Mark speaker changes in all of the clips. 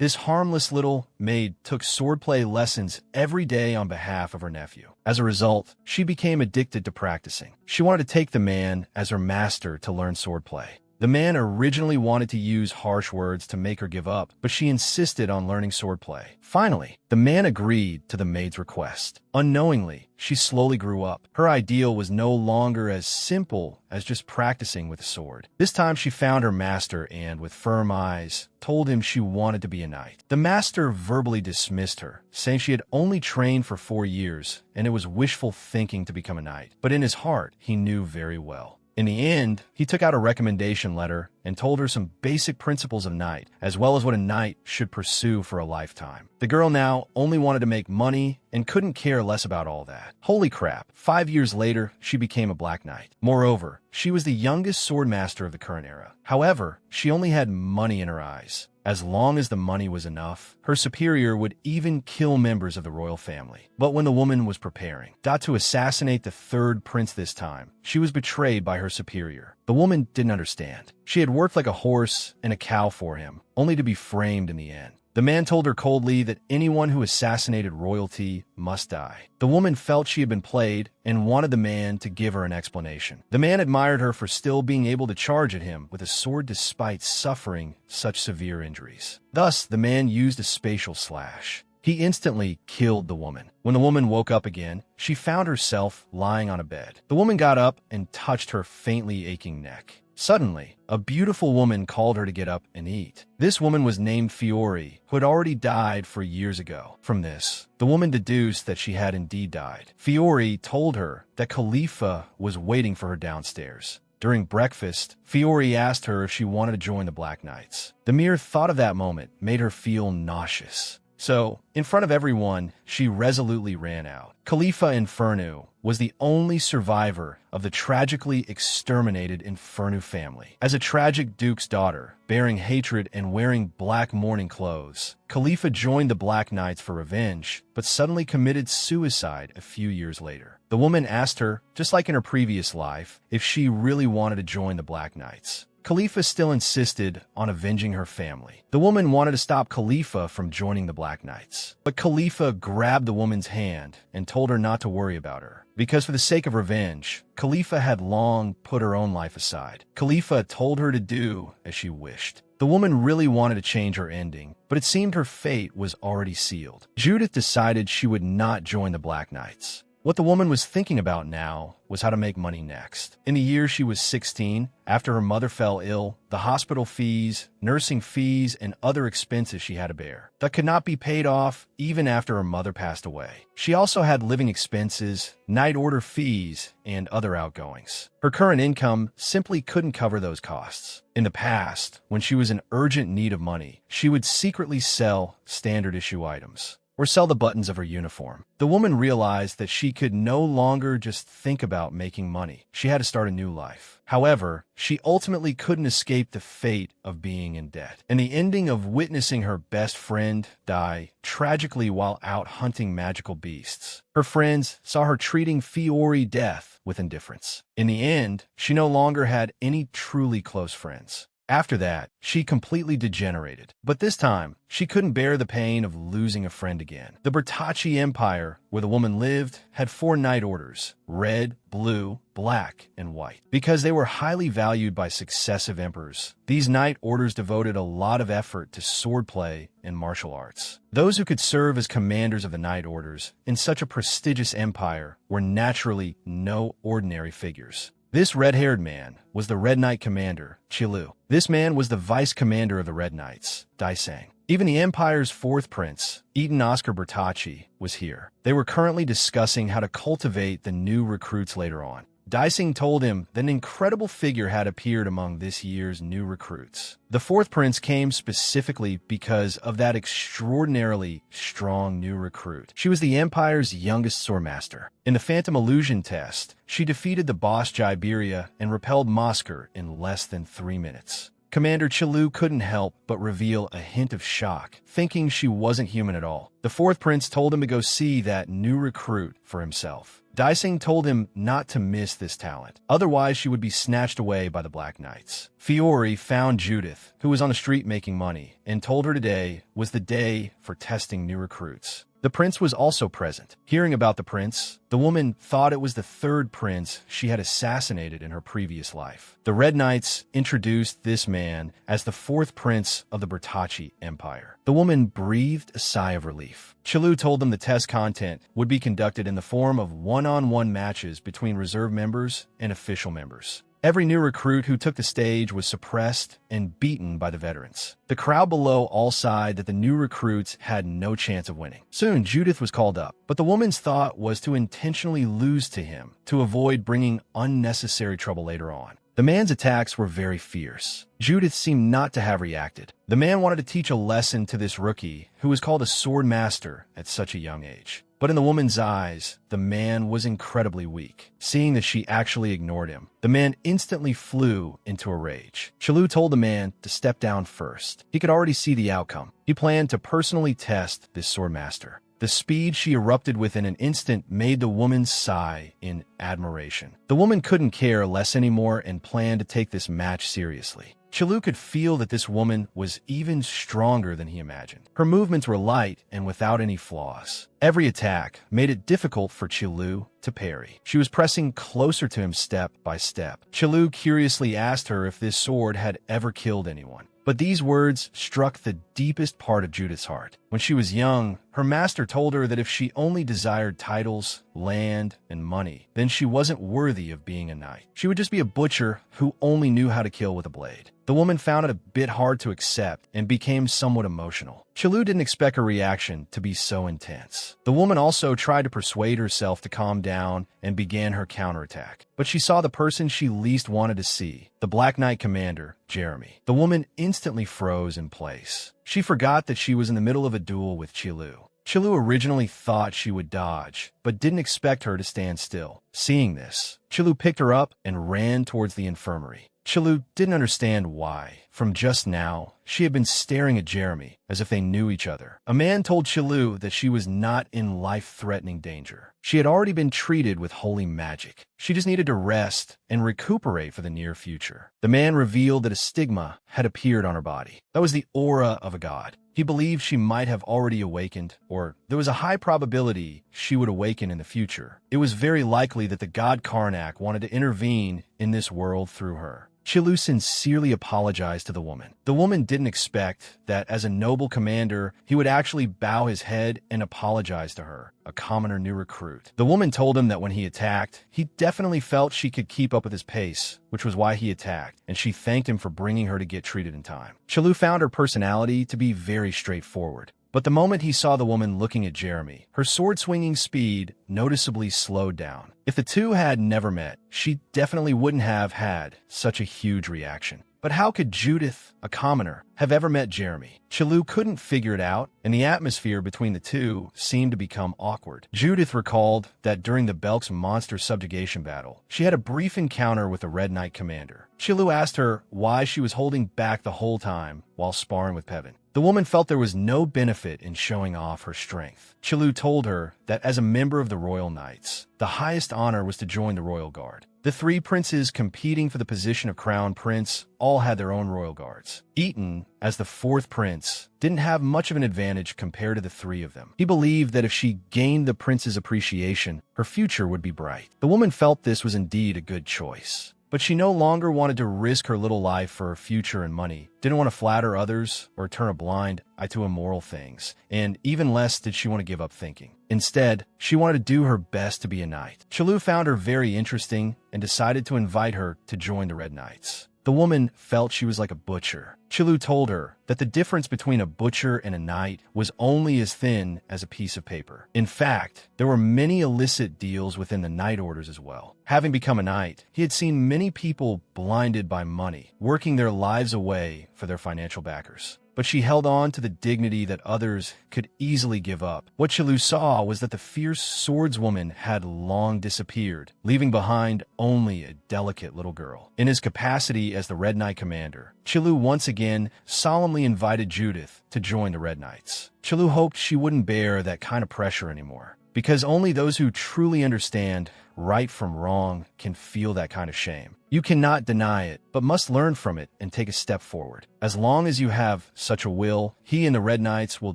Speaker 1: This harmless little maid took swordplay lessons every day on behalf of her nephew. As a result, she became addicted to practicing. She wanted to take the man as her master to learn swordplay. The man originally wanted to use harsh words to make her give up, but she insisted on learning swordplay. Finally, the man agreed to the maid's request. Unknowingly, she slowly grew up. Her ideal was no longer as simple as just practicing with a sword. This time she found her master and, with firm eyes, told him she wanted to be a knight. The master verbally dismissed her, saying she had only trained for 4 years and it was wishful thinking to become a knight. But in his heart, he knew very well. In the end, he took out a recommendation letter and told her some basic principles of knight, as well as what a knight should pursue for a lifetime. The girl now only wanted to make money and couldn't care less about all that. Holy crap, 5 years later, she became a black knight. Moreover, she was the youngest swordmaster of the current era. However, she only had money in her eyes. As long as the money was enough, her superior would even kill members of the royal family. But when the woman was preparing to assassinate the third prince this time, she was betrayed by her superior. The woman didn't understand. She had worked like a horse and a cow for him, only to be framed in the end. The man told her coldly that anyone who assassinated royalty must die. The woman felt she had been played and wanted the man to give her an explanation. The man admired her for still being able to charge at him with a sword despite suffering such severe injuries. Thus, the man used a spatial slash. He instantly killed the woman. When the woman woke up again, she found herself lying on a bed. The woman got up and touched her faintly aching neck. Suddenly, a beautiful woman called her to get up and eat. This woman was named Fiore, who had already died 4 years ago. From this, the woman deduced that she had indeed died. Fiore told her that Khalifa was waiting for her downstairs. During breakfast, Fiore asked her if she wanted to join the Black Knights. The mere thought of that moment made her feel nauseous. So, in front of everyone, she resolutely ran out. Khalifa Infernu was the only survivor of the tragically exterminated Infernu family. As a tragic duke's daughter, bearing hatred and wearing black mourning clothes, Khalifa joined the Black Knights for revenge, but suddenly committed suicide a few years later. The woman asked her, just like in her previous life, if she really wanted to join the Black Knights. Khalifa still insisted on avenging her family. The woman wanted to stop Khalifa from joining the Black Knights. But Khalifa grabbed the woman's hand and told her not to worry about her. Because for the sake of revenge, Khalifa had long put her own life aside. Khalifa told her to do as she wished. The woman really wanted to change her ending, but it seemed her fate was already sealed. Judith decided she would not join the Black Knights. What the woman was thinking about now was how to make money next. In the year she was 16, after her mother fell ill, the hospital fees, nursing fees, and other expenses she had to bear that could not be paid off even after her mother passed away. She also had living expenses, night order fees, and other outgoings. Her current income simply couldn't cover those costs. In the past, when she was in urgent need of money, she would secretly sell standard issue items or sell the buttons of her uniform. The woman realized that she could no longer just think about making money. She had to start a new life. However, she ultimately couldn't escape the fate of being in debt, and the ending of witnessing her best friend die tragically while out hunting magical beasts. Her friends saw her treating Fiore death with indifference. In the end, she no longer had any truly close friends. After that, she completely degenerated. But this time, she couldn't bear the pain of losing a friend again. The Bertacci Empire, where the woman lived, had 4 knight orders: red, blue, black, and white. Because they were highly valued by successive emperors, these knight orders devoted a lot of effort to swordplay and martial arts. Those who could serve as commanders of the knight orders in such a prestigious empire were naturally no ordinary figures. This red-haired man was the Red Knight commander, Chilu. This man was the vice commander of the Red Knights, Daisang. Even the Empire's 4th prince, Eaton Oscar Bertacci, was here. They were currently discussing how to cultivate the new recruits later on. Daising told him that an incredible figure had appeared among this year's new recruits. The 4th prince came specifically because of that extraordinarily strong new recruit. She was the Empire's youngest swordmaster. In the Phantom Illusion test, she defeated the boss Jiberia and repelled Mosker in less than 3 minutes. Commander Chilu couldn't help but reveal a hint of shock, thinking she wasn't human at all. The fourth prince told him to go see that new recruit for himself. Daising told him not to miss this talent, otherwise she would be snatched away by the Black Knights. Fiore found Judith, who was on the street making money, and told her today was the day for testing new recruits. The prince was also present. Hearing about the prince, the woman thought it was the third prince she had assassinated in her previous life. The Red Knights introduced this man as the fourth prince of the Bertacci Empire. The woman breathed a sigh of relief. Chalu told them the test content would be conducted in the form of one-on-one matches between reserve members and official members. Every new recruit who took the stage was suppressed and beaten by the veterans. The crowd below all sighed that the new recruits had no chance of winning. Soon, Judith was called up, but the woman's thought was to intentionally lose to him to avoid bringing unnecessary trouble later on. The man's attacks were very fierce. Judith seemed not to have reacted. The man wanted to teach a lesson to this rookie who was called a sword master at such a young age. But in the woman's eyes, the man was incredibly weak. Seeing that she actually ignored him, the man instantly flew into a rage. Chalu told the man to step down first. He could already see the outcome. He planned to personally test this sword master. The speed she erupted with in an instant made the woman sigh in admiration. The woman couldn't care less anymore and planned to take this match seriously. Chalu could feel that this woman was even stronger than he imagined. Her movements were light and without any flaws. Every attack made it difficult for Chalu to parry. She was pressing closer to him step by step. Chalu curiously asked her if this sword had ever killed anyone. But these words struck the deepest part of Judith's heart. When she was young, her master told her that if she only desired titles, land, and money, then she wasn't worthy of being a knight. She would just be a butcher who only knew how to kill with a blade. The woman found it a bit hard to accept and became somewhat emotional. Chalu didn't expect her reaction to be so intense. The woman also tried to persuade herself to calm down and began her counterattack. But she saw the person she least wanted to see, the Black Knight commander, Jeremy. The woman instantly froze in place. She forgot that she was in the middle of a duel with Chalu. Chalu originally thought she would dodge, but didn't expect her to stand still. Seeing this, Chalu picked her up and ran towards the infirmary. Chalu didn't understand why. From just now, she had been staring at Jeremy as if they knew each other. A man told Chalu that she was not in life-threatening danger. She had already been treated with holy magic. She just needed to rest and recuperate for the near future. The man revealed that a stigma had appeared on her body. That was the aura of a god. He believed she might have already awakened, or there was a high probability she would awaken in the future. It was very likely that the god Karnak wanted to intervene in this world through her. Chalu sincerely apologized to the woman. The woman didn't expect that as a noble commander, he would actually bow his head and apologize to her, a commoner new recruit. The woman told him that when he attacked, he definitely felt she could keep up with his pace, which was why he attacked, and she thanked him for bringing her to get treated in time. Chalu found her personality to be very straightforward. But the moment he saw the woman looking at Jeremy, her sword-swinging speed noticeably slowed down. If the two had never met, she definitely wouldn't have had such a huge reaction. But how could Judith, a commoner, have ever met Jeremy? Chalu couldn't figure it out, and the atmosphere between the two seemed to become awkward. Judith recalled that during the Belk's monster subjugation battle, she had a brief encounter with the Red Knight commander. Chalu asked her why she was holding back the whole time while sparring with Pevin. The woman felt there was no benefit in showing off her strength. Chalu told her that as a member of the Royal Knights, the highest honor was to join the Royal Guard. The three princes competing for the position of Crown Prince all had their own royal guards. Eaton, as the fourth prince, didn't have much of an advantage compared to the three of them. He believed that if she gained the prince's appreciation, her future would be bright. The woman felt this was indeed a good choice. But she no longer wanted to risk her little life for her future and money, didn't want to flatter others or turn a blind eye to immoral things, and even less did she want to give up thinking. Instead, she wanted to do her best to be a knight. Chalu found her very interesting and decided to invite her to join the Red Knights. The woman felt she was like a butcher. Chalu told her that the difference between a butcher and a knight was only as thin as a piece of paper. In fact, there were many illicit deals within the knight orders as well. Having become a knight, he had seen many people blinded by money, working their lives away for their financial backers. But but she held on to the dignity that others could easily give up. What Chilu saw was that the fierce swordswoman had long disappeared, leaving behind only a delicate little girl. In his capacity as the Red Knight commander, Chilu once again solemnly invited Judith to join the Red Knights. Chilu hoped she wouldn't bear that kind of pressure anymore, because only those who truly understand right from wrong can feel that kind of shame. You cannot deny it, but must learn from it and take a step forward. As long as you have such a will, he and the Red Knights will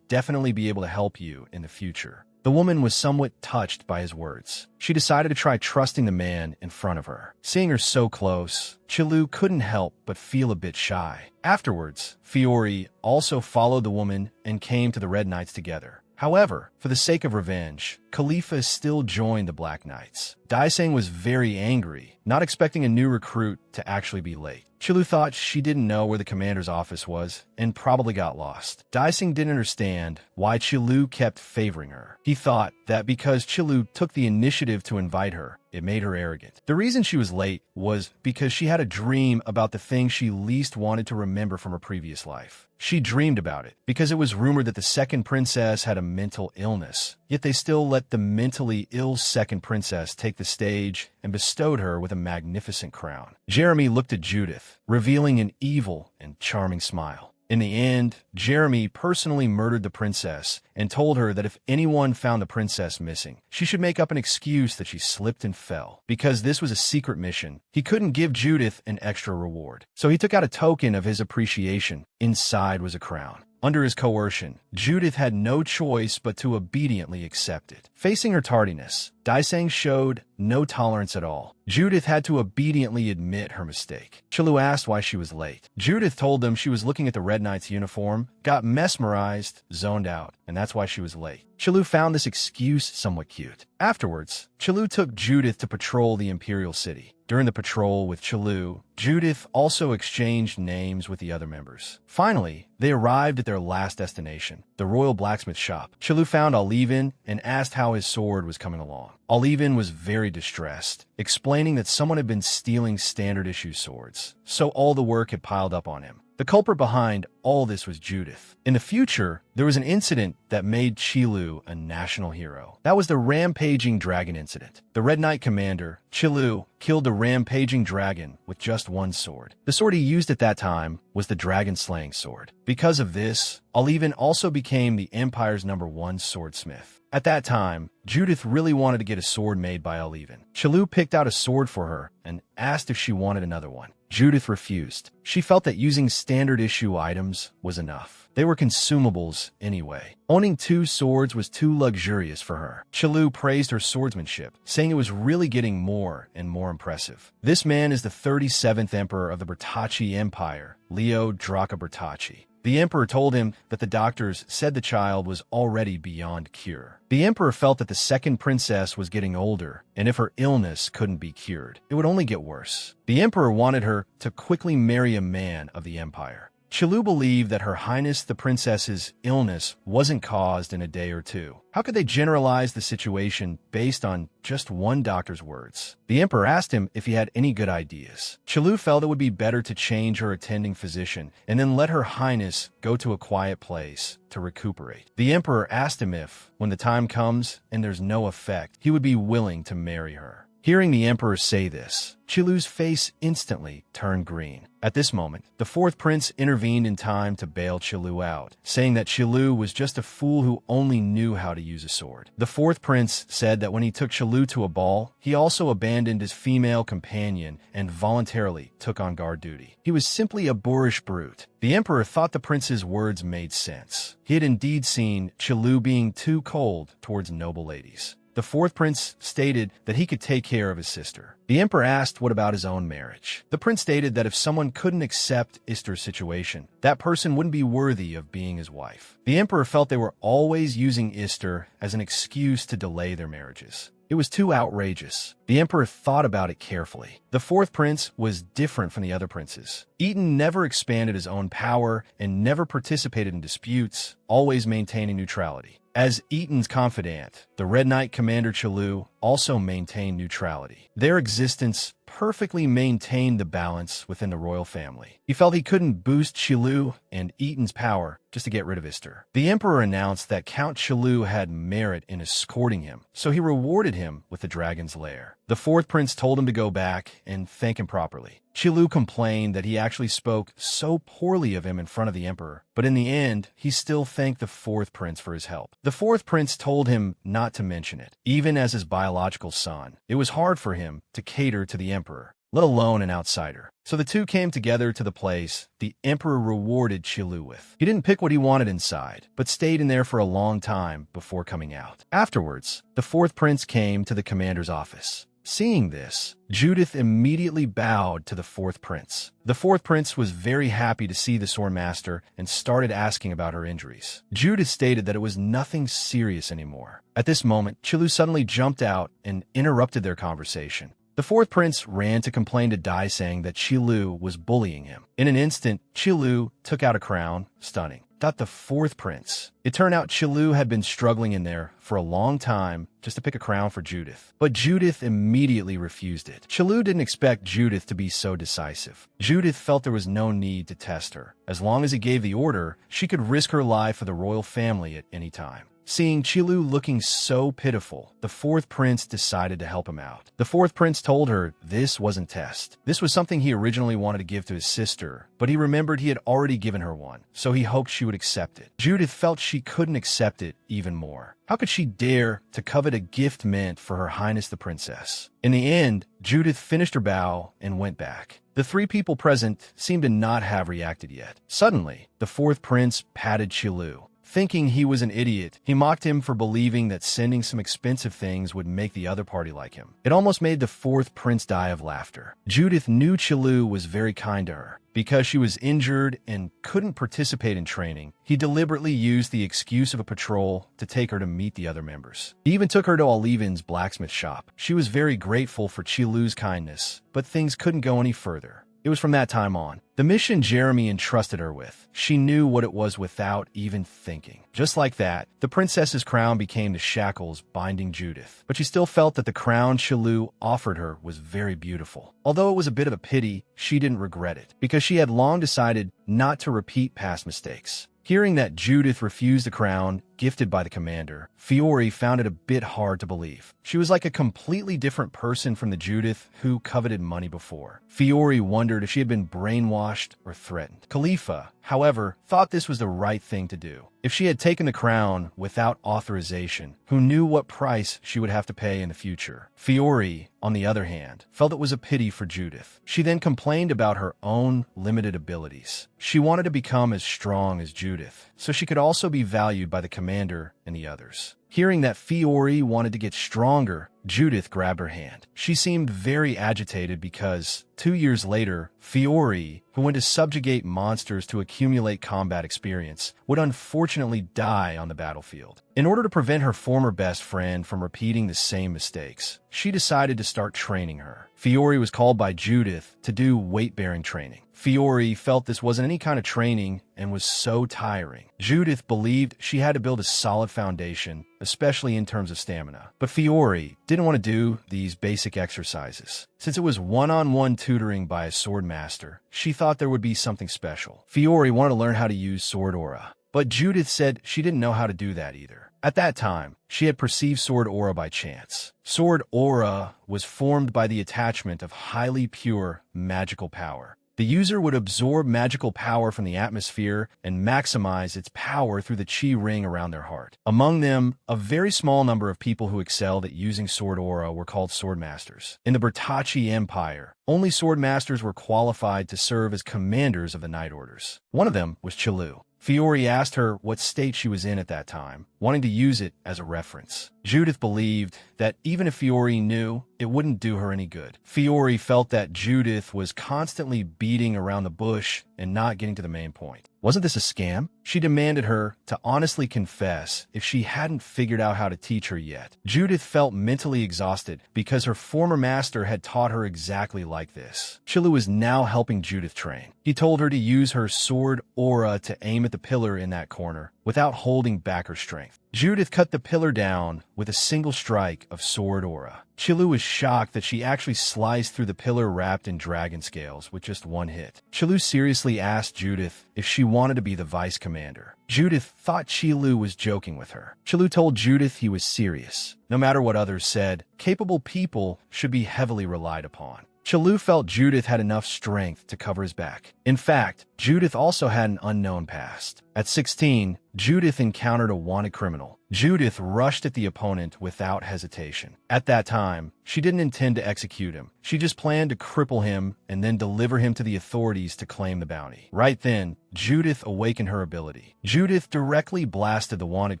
Speaker 1: definitely be able to help you in the future. The woman was somewhat touched by his words. She decided to try trusting the man in front of her. Seeing her so close, Chilu couldn't help but feel a bit shy. Afterwards, Fiore also followed the woman and came to the Red Knights together. However, for the sake of revenge, Khalifa still joined the Black Knights. Daiseng was very angry, not expecting a new recruit to actually be late. Chilu thought she didn't know where the commander's office was and probably got lost. Daiseng didn't understand why Chilu kept favoring her. He thought that because Chilu took the initiative to invite her, it made her arrogant. The reason she was late was because she had a dream about the thing she least wanted to remember from her previous life. She dreamed about it because it was rumored that the second princess had a mental illness, yet they still let the mentally ill second princess take the stage and bestowed her with a magnificent crown. Jeremy looked at Judith, revealing an evil and charming smile. In the end, Jeremy personally murdered the princess and told her that if anyone found the princess missing, she should make up an excuse that she slipped and fell. Because this was a secret mission, he couldn't give Judith an extra reward. So he took out a token of his appreciation. Inside was a crown. Under his coercion, Judith had no choice but to obediently accept it. Facing her tardiness, Daiseng showed no tolerance at all. Judith had to obediently admit her mistake. Chilu asked why she was late. Judith told them she was looking at the Red Knight's uniform, got mesmerized, zoned out, and that's why she was late. Chilu found this excuse somewhat cute. Afterwards, Chilu took Judith to patrol the Imperial City. During the patrol with Chilu, Judith also exchanged names with the other members. Finally, they arrived at their last destination, the Royal Blacksmith Shop. Chilu found Olivin and asked how his sword was coming along. Olivin was very distressed, explaining that someone had been stealing standard-issue swords, so all the work had piled up on him. The culprit behind all this was Judith. In the future, there was an incident that made Chilu a national hero. That was the rampaging dragon incident. The Red Knight commander, Chilu, killed the rampaging dragon with just one sword. The sword he used at that time was the dragon-slaying sword. Because of this, Olivin also became the Empire's #1 swordsmith. At that time, Judith really wanted to get a sword made by Olivin. Chilu picked out a sword for her and asked if she wanted another one. Judith refused. She felt that using standard-issue items was enough. They were consumables anyway. Owning 2 swords was too luxurious for her. Chilu praised her swordsmanship, saying it was really getting more and more impressive. This man is the 37th emperor of the Bertacci Empire, Leo Draca Bertacci. The emperor told him that the doctors said the child was already beyond cure. The emperor felt that the second princess was getting older, and if her illness couldn't be cured, it would only get worse. The emperor wanted her to quickly marry a man of the empire. Chilu believed that Her Highness the Princess's illness wasn't caused in a day or two. How could they generalize the situation based on just one doctor's words? The emperor asked him if he had any good ideas. Chilu felt it would be better to change her attending physician and then let Her Highness go to a quiet place to recuperate. The emperor asked him if, when the time comes and there's no effect, he would be willing to marry her. Hearing the emperor say this, Chilu's face instantly turned green. At this moment, the 4th prince intervened in time to bail Chilu out, saying that Chilu was just a fool who only knew how to use a sword. The 4th prince said that when he took Chilu to a ball, he also abandoned his female companion and voluntarily took on guard duty. He was simply a boorish brute. The emperor thought the prince's words made sense. He had indeed seen Chilu being too cold towards noble ladies. The 4th prince stated that he could take care of his sister. The emperor asked what about his own marriage. The prince stated that if someone couldn't accept Ister's situation, that person wouldn't be worthy of being his wife. The emperor felt they were always using Ister as an excuse to delay their marriages. It was too outrageous. The emperor thought about it carefully. The 4th prince was different from the other princes. Eaton never expanded his own power and never participated in disputes, always maintaining neutrality. As Eaton's confidant, the Red Knight commander Chilu also maintained neutrality. Their existence perfectly maintained the balance within the royal family. He felt he couldn't boost Qilu and Eaton's power just to get rid of Ister. The emperor announced that Count Qilu had merit in escorting him, so he rewarded him with the dragon's lair. The fourth prince told him to go back and thank him properly. Qilu complained that he actually spoke so poorly of him in front of the emperor, but in the end, he still thanked the fourth prince for his help. The fourth prince told him not to mention it. Even as his biological son, it was hard for him to cater to the emperor, let alone an outsider. So the two came together to the place the emperor rewarded Qilu with. He didn't pick what he wanted inside, but stayed in there for a long time before coming out. Afterwards, the fourth prince came to the commander's office. Seeing this, Judith immediately bowed to the fourth prince. The fourth prince was very happy to see the sword master and started asking about her injuries. Judith stated that it was nothing serious anymore. At this moment, Qilu suddenly jumped out and interrupted their conversation. The fourth prince ran to complain to Dai, saying that Qilu was bullying him. In an instant, Qilu took out a crown, stunning. The fourth prince. It turned out Qilu had been struggling in there for a long time just to pick a crown for Judith. But Judith immediately refused it. Qilu didn't expect Judith to be so decisive. Judith felt there was no need to test her. As long as he gave the order, she could risk her life for the royal family at any time. Seeing Qilu looking so pitiful, the fourth prince decided to help him out. The fourth prince told her this wasn't test. This was something he originally wanted to give to his sister, but he remembered he had already given her one, so he hoped she would accept it. Judith felt she couldn't accept it even more. How could she dare to covet a gift meant for Her Highness the Princess? In the end, Judith finished her bow and went back. The three people present seemed to not have reacted yet. Suddenly, the fourth prince patted Qilu. Thinking he was an idiot, he mocked him for believing that sending some expensive things would make the other party like him. It almost made the fourth prince die of laughter. Judith knew Qilu was very kind to her. Because she was injured and couldn't participate in training, he deliberately used the excuse of a patrol to take her to meet the other members. He even took her to Olivin's blacksmith shop. She was very grateful for Qilu's kindness, but things couldn't go any further. It was from that time on. The mission Jeremy entrusted her with, she knew what it was without even thinking. Just like that, the princess's crown became the shackles binding Judith. But she still felt that the crown Qilu offered her was very beautiful. Although it was a bit of a pity, she didn't regret it, because she had long decided not to repeat past mistakes. Hearing that Judith refused the crown gifted by the commander, Fiore found it a bit hard to believe. She was like a completely different person from the Judith who coveted money before. Fiore wondered if she had been brainwashed or threatened. Khalifa, however, thought this was the right thing to do. If she had taken the crown without authorization, who knew what price she would have to pay in the future? Fiore, on the other hand, felt it was a pity for Judith. She then complained about her own limited abilities. She wanted to become as strong as Judith, so she could also be valued by the commander and the others. Hearing that Fiore wanted to get stronger, Judith grabbed her hand. She seemed very agitated because, 2 years later, Fiore, who went to subjugate monsters to accumulate combat experience, would unfortunately die on the battlefield. In order to prevent her former best friend from repeating the same mistakes, she decided to start training her. Fiore was called by Judith to do weight-bearing training. Fiore felt this wasn't any kind of training and was so tiring. Judith believed she had to build a solid foundation, especially in terms of stamina. But Fiore didn't want to do these basic exercises. Since it was one-on-one tutoring by a sword master, she thought there would be something special. Fiore wanted to learn how to use sword aura, but Judith said she didn't know how to do that either. At that time, she had perceived sword aura by chance. Sword aura was formed by the attachment of highly pure magical power. The user would absorb magical power from the atmosphere and maximize its power through the chi ring around their heart. Among them, a very small number of people who excelled at using sword aura were called sword masters. In the Bertacci Empire, only sword masters were qualified to serve as commanders of the Knight Orders. One of them was Qilu. Fiore asked her what state she was in at that time, wanting to use it as a reference. Judith believed that even if Fiore knew, it wouldn't do her any good. Fiore felt that Judith was constantly beating around the bush and not getting to the main point. Wasn't this a scam? She demanded her to honestly confess if she hadn't figured out how to teach her yet. Judith felt mentally exhausted because her former master had taught her exactly like this. Qilu was now helping Judith train. He told her to use her sword aura to aim at the pillar in that corner without holding back her strength. Judith cut the pillar down with a single strike of sword aura. Chilu was shocked that she actually sliced through the pillar wrapped in dragon scales with just one hit. Chilu seriously asked Judith if she wanted to be the vice commander. Judith thought Chilu was joking with her. Chilu told Judith he was serious. No matter what others said, capable people should be heavily relied upon. Chilu felt Judith had enough strength to cover his back. In fact, Judith also had an unknown past. At 16, Judith encountered a wanted criminal. Judith rushed at the opponent without hesitation. At that time, she didn't intend to execute him. She just planned to cripple him and then deliver him to the authorities to claim the bounty. Right then, Judith awakened her ability. Judith directly blasted the wanted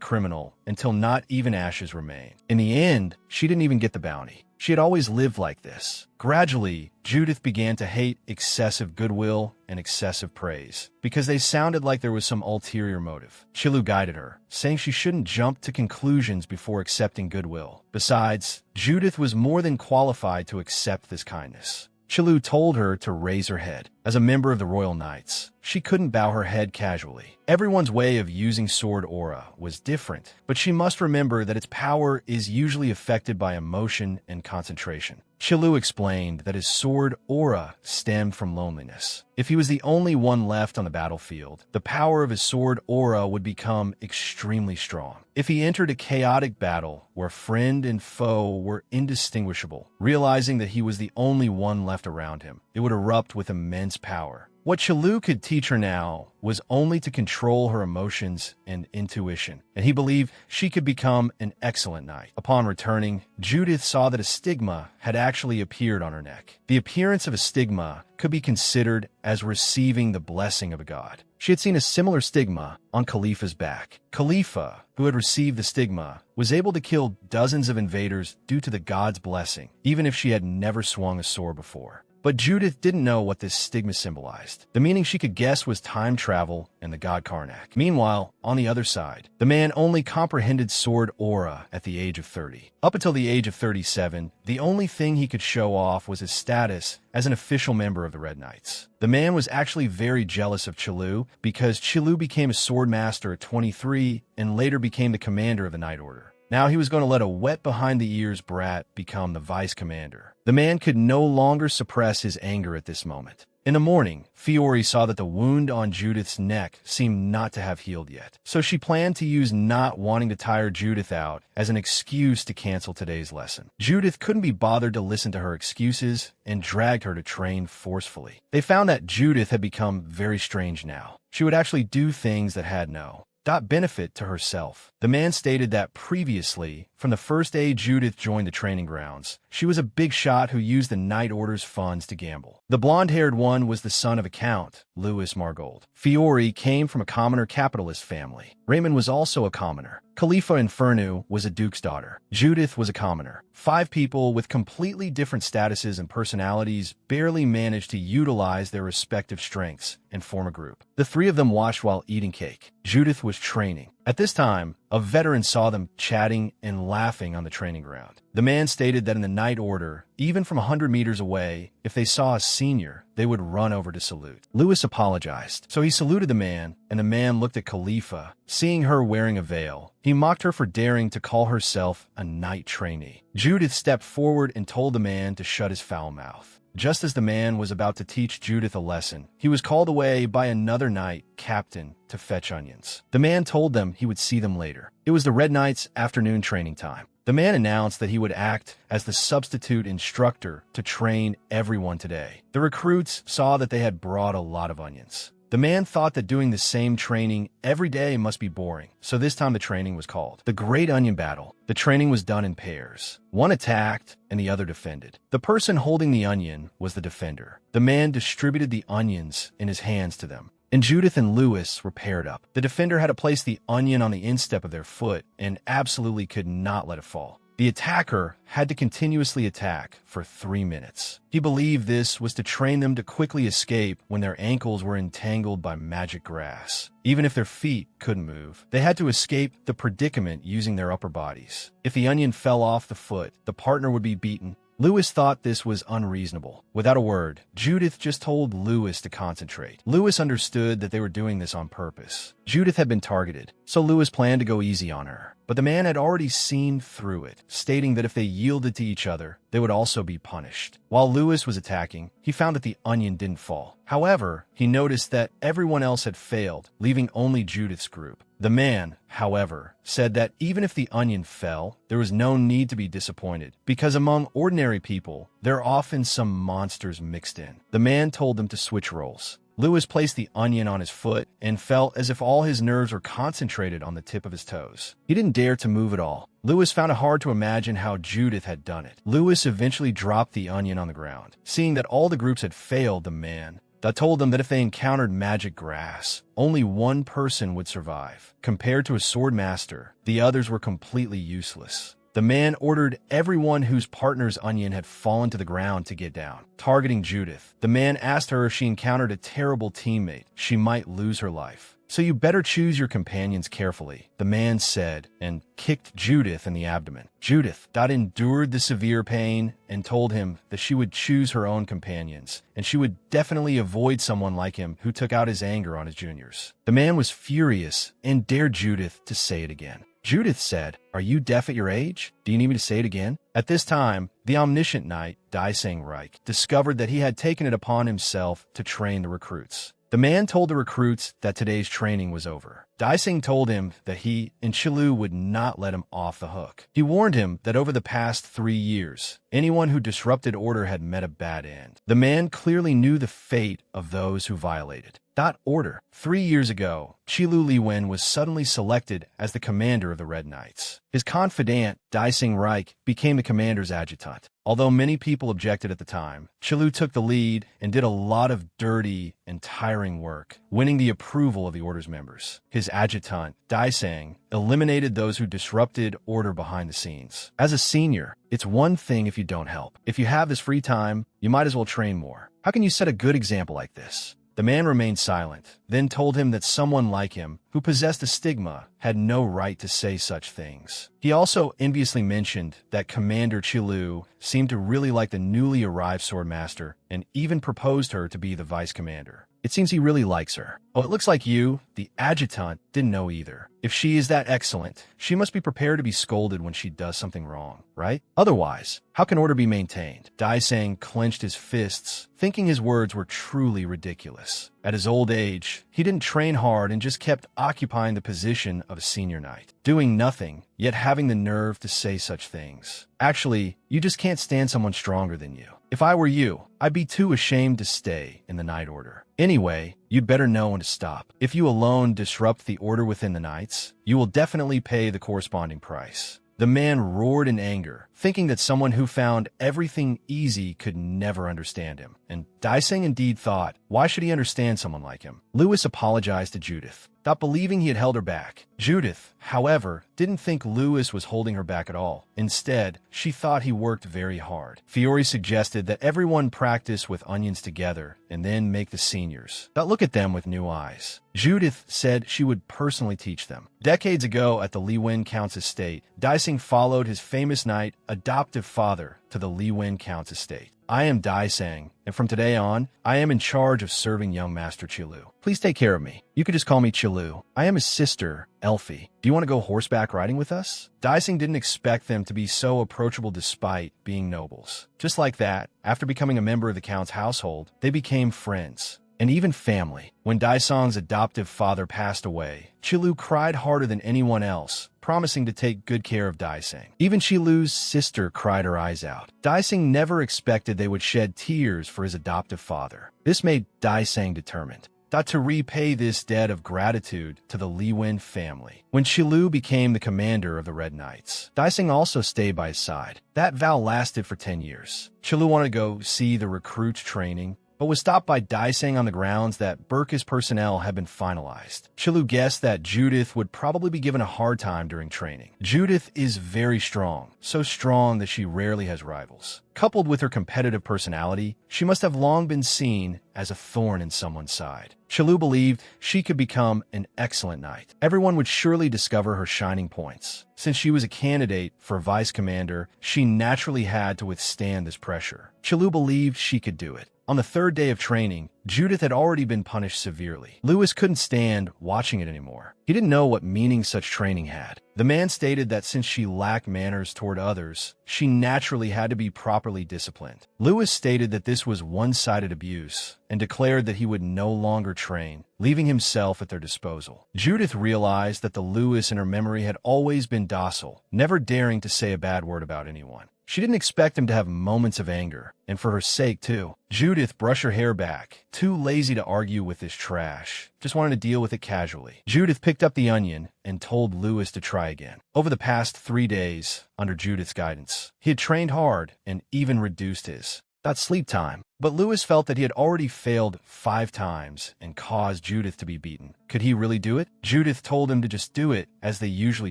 Speaker 1: criminal until not even ashes remained. In the end, she didn't even get the bounty. She had always lived like this. Gradually, Judith began to hate excessive goodwill and excessive praise because they sounded like there was some ulterior motive. Chilu guided her, saying she shouldn't jump to conclusions before accepting goodwill. Besides, Judith was more than qualified to accept this kindness. Chilu told her to raise her head. As a member of the Royal Knights, she couldn't bow her head casually. Everyone's way of using sword aura was different, but she must remember that its power is usually affected by emotion and concentration. Chilu explained that his sword aura stemmed from loneliness. If he was the only one left on the battlefield, the power of his sword aura would become extremely strong. If he entered a chaotic battle where friend and foe were indistinguishable, realizing that he was the only one left around him, it would erupt with immense power. What Chilu could teach her now was only to control her emotions and intuition, and he believed she could become an excellent knight. Upon returning, Judith saw that a stigma had actually appeared on her neck. The appearance of a stigma could be considered as receiving the blessing of a god. She had seen a similar stigma on Khalifa's back. Khalifa, who had received the stigma, was able to kill dozens of invaders due to the god's blessing, even if she had never swung a sword before. But Judith didn't know what this stigma symbolized. The meaning she could guess was time travel and the god Karnak. Meanwhile, on the other side, the man only comprehended sword aura at the age of 30. Up until the age of 37, the only thing he could show off was his status as an official member of the Red Knights. The man was actually very jealous of Chilu because Chilu became a sword master at 23 and later became the commander of the Knight Order. Now he was going to let a wet-behind-the-ears brat become the vice commander. The man could no longer suppress his anger at this moment. In the morning, Fiore saw that the wound on Judith's neck seemed not to have healed yet, so she planned to use not wanting to tire Judith out as an excuse to cancel today's lesson. Judith couldn't be bothered to listen to her excuses and dragged her to train forcefully. They found that Judith had become very strange now. She would actually do things that had no benefit to herself. The man stated that previously, from the first day Judith joined the training grounds, she was a big shot who used the Knight Order's funds to gamble. The blonde-haired one was the son of a count, Louis Margold. Fiore came from a commoner capitalist family. Raymond was also a commoner. Khalifa Infernu was a duke's daughter. Judith was a commoner. 5 people with completely different statuses and personalities barely managed to utilize their respective strengths and form a group. The 3 of them watched while eating cake. Judith was training. At this time, a veteran saw them chatting and laughing on the training ground. The man stated that in the Knight Order, even from 100 meters away, if they saw a senior, they would run over to salute. Louis apologized, so he saluted the man, and the man looked at Khalifa, seeing her wearing a veil. He mocked her for daring to call herself a knight trainee. Judith stepped forward and told the man to shut his foul mouth. Just as the man was about to teach Judith a lesson, he was called away by another knight, Captain, to fetch onions. The man told them he would see them later. It was the Red Knights' afternoon training time. The man announced that he would act as the substitute instructor to train everyone today. The recruits saw that they had brought a lot of onions. The man thought that doing the same training every day must be boring, so this time the training was called the Great Onion Battle. The training was done in pairs. One attacked and the other defended. The person holding the onion was the defender. The man distributed the onions in his hands to them, and Judith and Louis were paired up. The defender had to place the onion on the instep of their foot and absolutely could not let it fall. The attacker had to continuously attack for 3 minutes. He believed this was to train them to quickly escape when their ankles were entangled by magic grass. Even if their feet couldn't move, they had to escape the predicament using their upper bodies. If the onion fell off the foot, the partner would be beaten. Louis thought this was unreasonable. Without a word, Judith just told Louis to concentrate. Louis understood that they were doing this on purpose. Judith had been targeted, so Lewis planned to go easy on her. But the man had already seen through it, stating that if they yielded to each other, they would also be punished. While Lewis was attacking, he found that the onion didn't fall. However, he noticed that everyone else had failed, leaving only Judith's group. The man, however, said that even if the onion fell, there was no need to be disappointed, because among ordinary people, there are often some monsters mixed in. The man told them to switch roles. Lewis placed the onion on his foot and felt as if all his nerves were concentrated on the tip of his toes. He didn't dare to move at all. Lewis found it hard to imagine how Judith had done it. Lewis eventually dropped the onion on the ground. Seeing that all the groups had failed, the man told them that if they encountered magic grass, only one person would survive. Compared to a sword master, the others were completely useless. The man ordered everyone whose partner's onion had fallen to the ground to get down. Targeting Judith, the man asked her if she encountered a terrible teammate, she might lose her life. So you better choose your companions carefully, the man said, and kicked Judith in the abdomen. Judith endured the severe pain and told him that she would choose her own companions, and she would definitely avoid someone like him who took out his anger on his juniors. The man was furious and dared Judith to say it again. Judith said, "Are you deaf at your age? Do you need me to say it again?" At this time, the omniscient knight, Daisang Reich, discovered that he had taken it upon himself to train the recruits. The man told the recruits that today's training was over. Daisang told him that he and Qilu would not let him off the hook. He warned him that over the past 3 years, anyone who disrupted order had met a bad end. The man clearly knew the fate of those who violated order. 3 years ago, Qilu Liwen was suddenly selected as the commander of the Red Knights. His confidant, Daisang Reich, became the commander's adjutant. Although many people objected at the time, Qilu took the lead and did a lot of dirty and tiring work, winning the approval of the order's members. His adjutant, Daisang, eliminated those who disrupted order behind the scenes. As a senior, it's one thing if you don't help. If you have this free time, you might as well train more. How can you set a good example like this? The man remained silent, then told him that someone like him, who possessed a stigma, had no right to say such things. He also enviously mentioned that Commander Qilu seemed to really like the newly arrived swordmaster and even proposed her to be the vice commander. It seems he really likes her. Oh, it looks like you, the adjutant, didn't know either. If she is that excellent, she must be prepared to be scolded when she does something wrong, right? Otherwise, how can order be maintained? Daisang clenched his fists, thinking his words were truly ridiculous. At his old age, he didn't train hard and just kept occupying the position of a senior knight, doing nothing, yet having the nerve to say such things. Actually, you just can't stand someone stronger than you. If I were you, I'd be too ashamed to stay in the Knight Order. Anyway, you'd better know when to stop. If you alone disrupt the order within the Knights, you will definitely pay the corresponding price. The man roared in anger, thinking that someone who found everything easy could never understand him. And Daisang indeed thought, why should he understand someone like him? Lewis apologized to Judith, not believing he had held her back. Judith, however, didn't think Lewis was holding her back at all. Instead, she thought he worked very hard. Fiore suggested that everyone practice with onions together and then make the seniors, not look at them with new eyes. Judith said she would personally teach them. Decades ago at the Liwen Count's estate, Daisang followed his famous knight, adoptive father, to the Liwen Count's estate. I am Daisang, and from today on, I am in charge of serving young Master Qilu. Please take care of me. You could just call me Qilu. I am his sister, Elfie. Do you want to go horseback riding with us? Daisang didn't expect them to be so approachable despite being nobles. Just like that, after becoming a member of the Count's household, they became friends, and even family. When Daisang's adoptive father passed away, Qilu cried harder than anyone else, promising to take good care of Daisang. Even Qilu's sister cried her eyes out. Daisang never expected they would shed tears for his adoptive father. This made Daisang determined to repay this debt of gratitude to the Liwen family. When Qilu became the commander of the Red Knights, Daisang also stayed by his side. That vow lasted for 10 years. Qilu wanted to go see the recruits training, but was stopped by Daisang on the grounds that Burka's personnel had been finalized. Qilu guessed that Judith would probably be given a hard time during training. Judith is very strong, so strong that she rarely has rivals. Coupled with her competitive personality, she must have long been seen as a thorn in someone's side. Qilu believed she could become an excellent knight. Everyone would surely discover her shining points. Since she was a candidate for vice commander, she naturally had to withstand this pressure. Qilu believed she could do it. On the third day of training, Judith had already been punished severely. Lewis couldn't stand watching it anymore. He didn't know what meaning such training had. The man stated that since she lacked manners toward others, she naturally had to be properly disciplined. Lewis stated that this was one-sided abuse and declared that he would no longer train, leaving himself at their disposal. Judith realized that the Lewis in her memory had always been docile, never daring to say a bad word about anyone. She didn't expect him to have moments of anger, and for her sake, too. Judith brushed her hair back, too lazy to argue with this trash. Just wanted to deal with it casually. Judith picked up the onion and told Lewis to try again. Over the past 3 days, under Judith's guidance, he had trained hard and even reduced his sleep time. But Lewis felt that he had already failed 5 times and caused Judith to be beaten. Could he really do it? Judith told him to just do it as they usually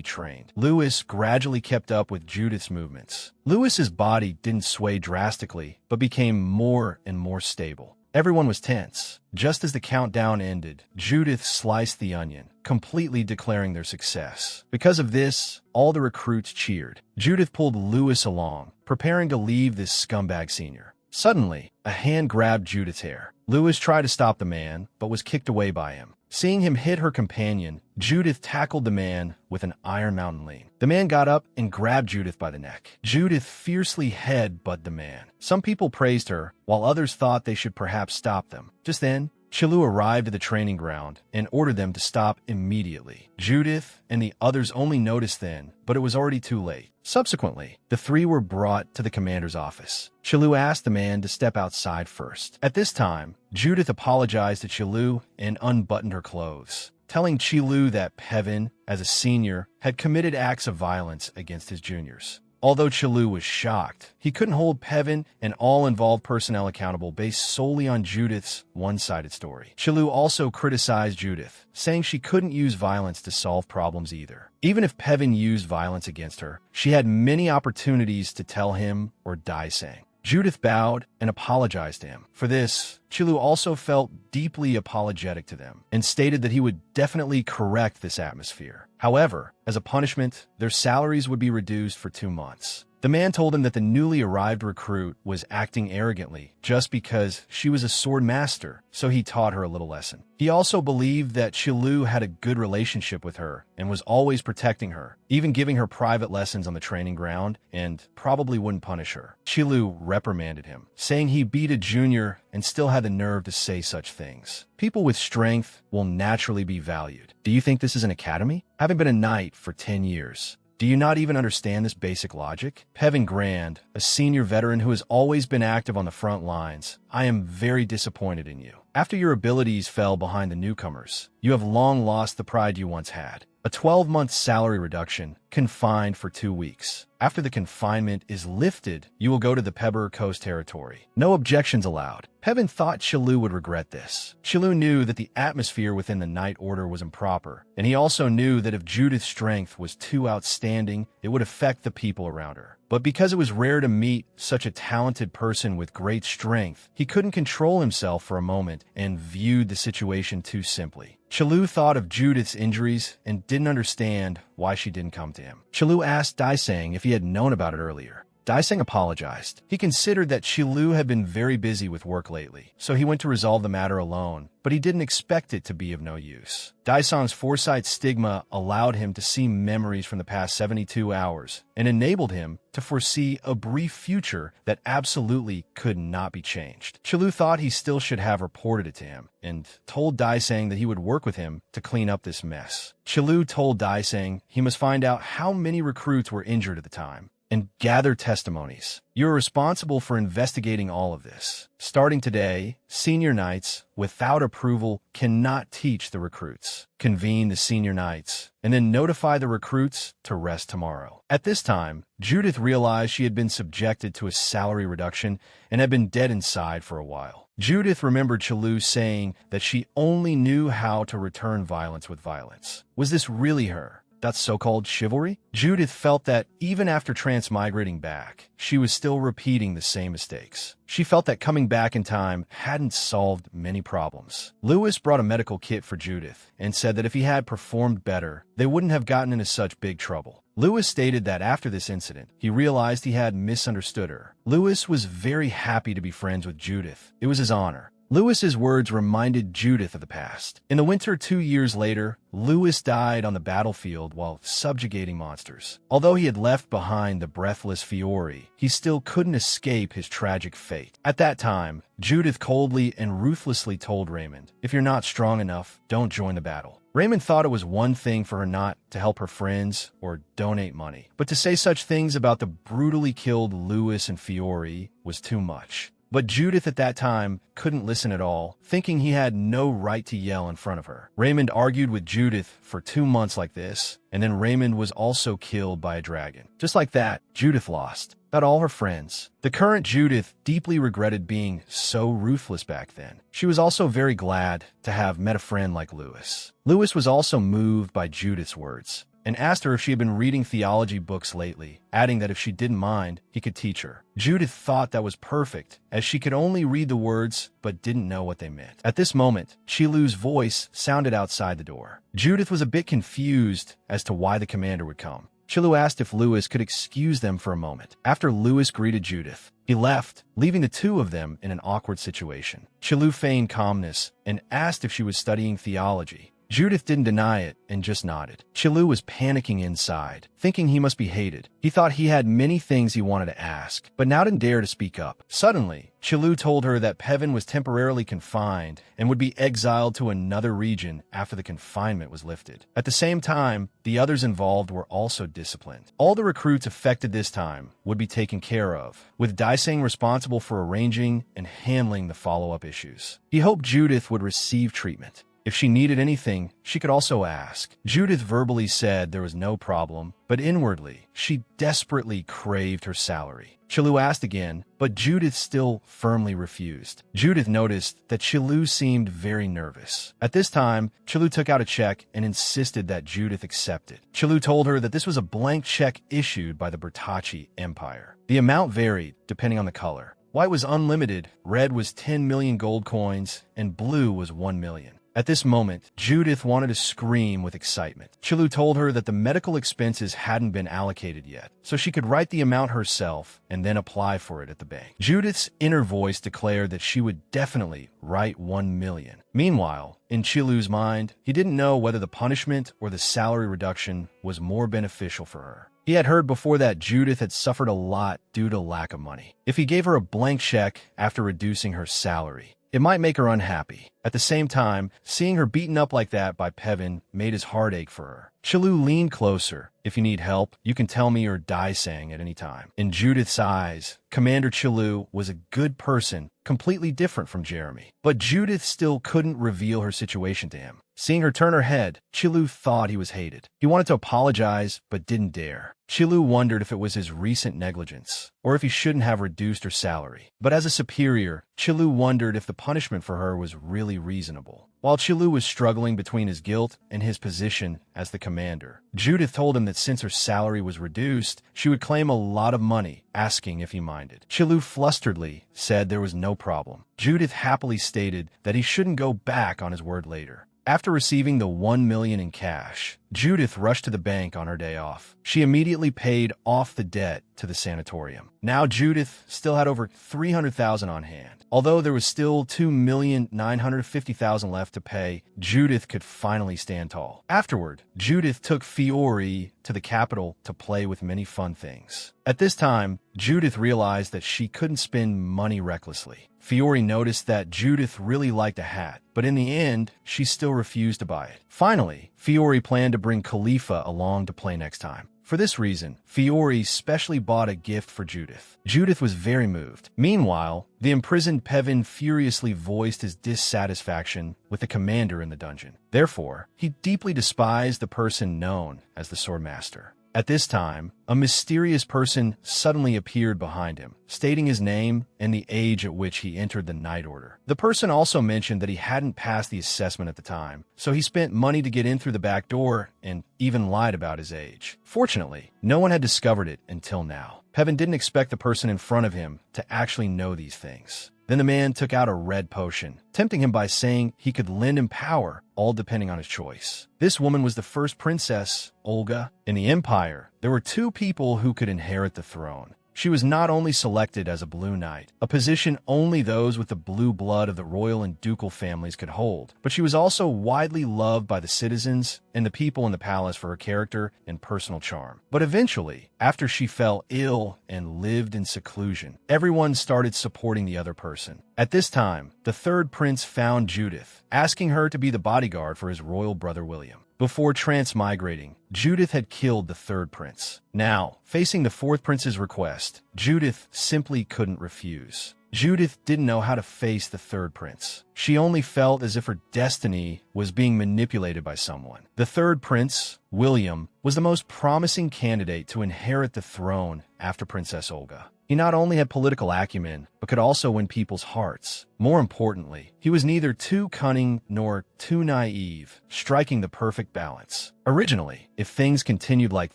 Speaker 1: trained. Lewis gradually kept up with Judith's movements. Lewis's body didn't sway drastically, but became more and more stable. Everyone was tense. Just as the countdown ended, Judith sliced the onion, completely declaring their success. Because of this, all the recruits cheered. Judith pulled Lewis along, preparing to leave this scumbag senior. Suddenly, a hand grabbed Judith's hair. Lewis tried to stop the man, but was kicked away by him. Seeing him hit her companion, Judith tackled the man with an Iron Mountain lean. The man got up and grabbed Judith by the neck. Judith fiercely head-butted the man. Some people praised her, while others thought they should perhaps stop them. Just then, Chilu arrived at the training ground and ordered them to stop immediately. Judith and the others only noticed then, but it was already too late. Subsequently, the 3 were brought to the commander's office. Chilu asked the man to step outside first. At this time, Judith apologized to Chilu and unbuttoned her clothes, telling Chilu that Pevin, as a senior, had committed acts of violence against his juniors. Although Chilu was shocked, he couldn't hold Pevin and all involved personnel accountable based solely on Judith's one-sided story. Chilu also criticized Judith, saying she couldn't use violence to solve problems either. Even if Pevin used violence against her, she had many opportunities to tell him or die saying. Judith bowed and apologized to him. For this, Chilu also felt deeply apologetic to them and stated that he would definitely correct this atmosphere. However, as a punishment, their salaries would be reduced for 2 months. The man told him that the newly arrived recruit was acting arrogantly just because she was a sword master, so he taught her a little lesson. He also believed that Chilu had a good relationship with her and was always protecting her, even giving her private lessons on the training ground, and probably wouldn't punish her. Chilu reprimanded him, saying he beat a junior and still had the nerve to say such things. People with strength will naturally be valued. Do you think this is an academy? Having been a knight for 10 years, do you not even understand this basic logic? Pevin Grand, a senior veteran who has always been active on the front lines, I am very disappointed in you. After your abilities fell behind the newcomers, you have long lost the pride you once had. A 12-month salary reduction, confined for 2 weeks. After the confinement is lifted, you will go to the Pebber Coast territory. No objections allowed. Pevin thought Chilu would regret this. Chilu knew that the atmosphere within the Knight Order was improper, and he also knew that if Judith's strength was too outstanding, it would affect the people around her. But because it was rare to meet such a talented person with great strength, he couldn't control himself for a moment and viewed the situation too simply. Chilu thought of Judith's injuries and didn't understand why she didn't come to him. Chilu asked Daisang if he had known about it earlier. Daisang apologized. He considered that Chilu had been very busy with work lately, so he went to resolve the matter alone, but he didn't expect it to be of no use. Daisang's foresight stigma allowed him to see memories from the past 72 hours and enabled him to foresee a brief future that absolutely could not be changed. Chilu thought he still should have reported it to him and told Daisang that he would work with him to clean up this mess. Chilu told Daisang he must find out how many recruits were injured at the time and gather testimonies. You're responsible for investigating all of this. Starting today, senior knights, without approval, cannot teach the recruits. Convene the senior knights, and then notify the recruits to rest tomorrow. At this time, Judith realized she had been subjected to a salary reduction and had been dead inside for a while. Judith remembered Chilu saying that she only knew how to return violence with violence. Was this really her? That's so-called chivalry? Judith felt that even after transmigrating back, she was still repeating the same mistakes. She felt that coming back in time hadn't solved many problems. Lewis brought a medical kit for Judith and said that if he had performed better, they wouldn't have gotten into such big trouble. Lewis stated that after this incident, he realized he had misunderstood her. Lewis was very happy to be friends with Judith. It was his honor. Lewis's words reminded Judith of the past. In the winter 2 years later, Lewis died on the battlefield while subjugating monsters. Although he had left behind the breathless Fiore, he still couldn't escape his tragic fate. At that time, Judith coldly and ruthlessly told Raymond, "If you're not strong enough, don't join the battle." Raymond thought it was one thing for her not to help her friends or donate money, but to say such things about the brutally killed Lewis and Fiore was too much. But Judith at that time couldn't listen at all, thinking he had no right to yell in front of her. Raymond argued with Judith for 2 months like this, and then Raymond was also killed by a dragon. Just like that, Judith lost. Not all her friends. The current Judith deeply regretted being so ruthless back then. She was also very glad to have met a friend like Lewis. Lewis was also moved by Judith's words and asked her if she had been reading theology books lately, adding that if she didn't mind, he could teach her. Judith thought that was perfect, as she could only read the words but didn't know what they meant. At this moment, Chilu's voice sounded outside the door. Judith was a bit confused as to why the commander would come. Chilu asked if Lewis could excuse them for a moment. After Lewis greeted Judith, he left, leaving the two of them in an awkward situation. Chilu feigned calmness and asked if she was studying theology. Judith didn't deny it and just nodded. Chilu was panicking inside, thinking he must be hated. He thought he had many things he wanted to ask, but now didn't dare to speak up. Suddenly, Chilu told her that Pevin was temporarily confined and would be exiled to another region after the confinement was lifted. At the same time, the others involved were also disciplined. All the recruits affected this time would be taken care of, with Daiseng responsible for arranging and handling the follow-up issues. He hoped Judith would receive treatment. If she needed anything, she could also ask. Judith verbally said there was no problem, but inwardly, she desperately craved her salary. Chilu asked again, but Judith still firmly refused. Judith noticed that Chilu seemed very nervous. At this time, Chilu took out a check and insisted that Judith accept it. Chilu told her that this was a blank check issued by the Bertacci Empire. The amount varied depending on the color. White was unlimited, red was 10 million gold coins, and blue was 1 million. At this moment, Judith wanted to scream with excitement. Chilu told her that the medical expenses hadn't been allocated yet, so she could write the amount herself and then apply for it at the bank. Judith's inner voice declared that she would definitely write 1 million. Meanwhile, in Chilu's mind, he didn't know whether the punishment or the salary reduction was more beneficial for her. He had heard before that Judith had suffered a lot due to lack of money. If he gave her a blank check after reducing her salary, it might make her unhappy. At the same time, seeing her beaten up like that by Pevin made his heart ache for her. Chilu leaned closer. "If you need help, you can tell me or Daiseng at any time." In Judith's eyes, Commander Chilu was a good person, completely different from Jeremy. But Judith still couldn't reveal her situation to him. Seeing her turn her head, Chilu thought he was hated. He wanted to apologize, but didn't dare. Chilu wondered if it was his recent negligence, or if he shouldn't have reduced her salary. But as a superior, Chilu wondered if the punishment for her was really reasonable. While Chilu was struggling between his guilt and his position as the commander, Judith told him that since her salary was reduced, she would claim a lot of money, asking if he minded. Chilu flusteredly said there was no problem. Judith happily stated that he shouldn't go back on his word later. After receiving the 1 million in cash, Judith rushed to the bank on her day off. She immediately paid off the debt to the sanatorium. Now Judith still had over 300,000 on hand. Although there was still 2,950,000 left to pay, Judith could finally stand tall. Afterward, Judith took Fiore to the capital to play with many fun things. At this time, Judith realized that she couldn't spend money recklessly. Fiore noticed that Judith really liked a hat, but in the end, she still refused to buy it. Finally, Fiore planned to bring Khalifa along to play next time. For this reason, Fiore specially bought a gift for Judith. Judith was very moved. Meanwhile, the imprisoned Pevin furiously voiced his dissatisfaction with the commander in the dungeon. Therefore, he deeply despised the person known as the Swordmaster. At this time, a mysterious person suddenly appeared behind him, stating his name and the age at which he entered the Night Order. The person also mentioned that he hadn't passed the assessment at the time, so he spent money to get in through the back door and even lied about his age. Fortunately, no one had discovered it until now. Pevin didn't expect the person in front of him to actually know these things. Then the man took out a red potion, tempting him by saying he could lend him power, all depending on his choice. This woman was the first princess, Olga. In the Empire, there were two people who could inherit the throne. She was not only selected as a Blue Knight, a position only those with the blue blood of the royal and ducal families could hold, but she was also widely loved by the citizens and the people in the palace for her character and personal charm. But eventually, after she fell ill and lived in seclusion, everyone started supporting the other person. At this time, the third prince found Judith, asking her to be the bodyguard for his royal brother William. Before transmigrating, Judith had killed the third prince. Now, facing the fourth prince's request, Judith simply couldn't refuse. Judith didn't know how to face the third prince. She only felt as if her destiny was being manipulated by someone. The third prince, William, was the most promising candidate to inherit the throne after Princess Olga. He not only had political acumen, but could also win people's hearts. More importantly, he was neither too cunning nor too naive, striking the perfect balance. Originally, if things continued like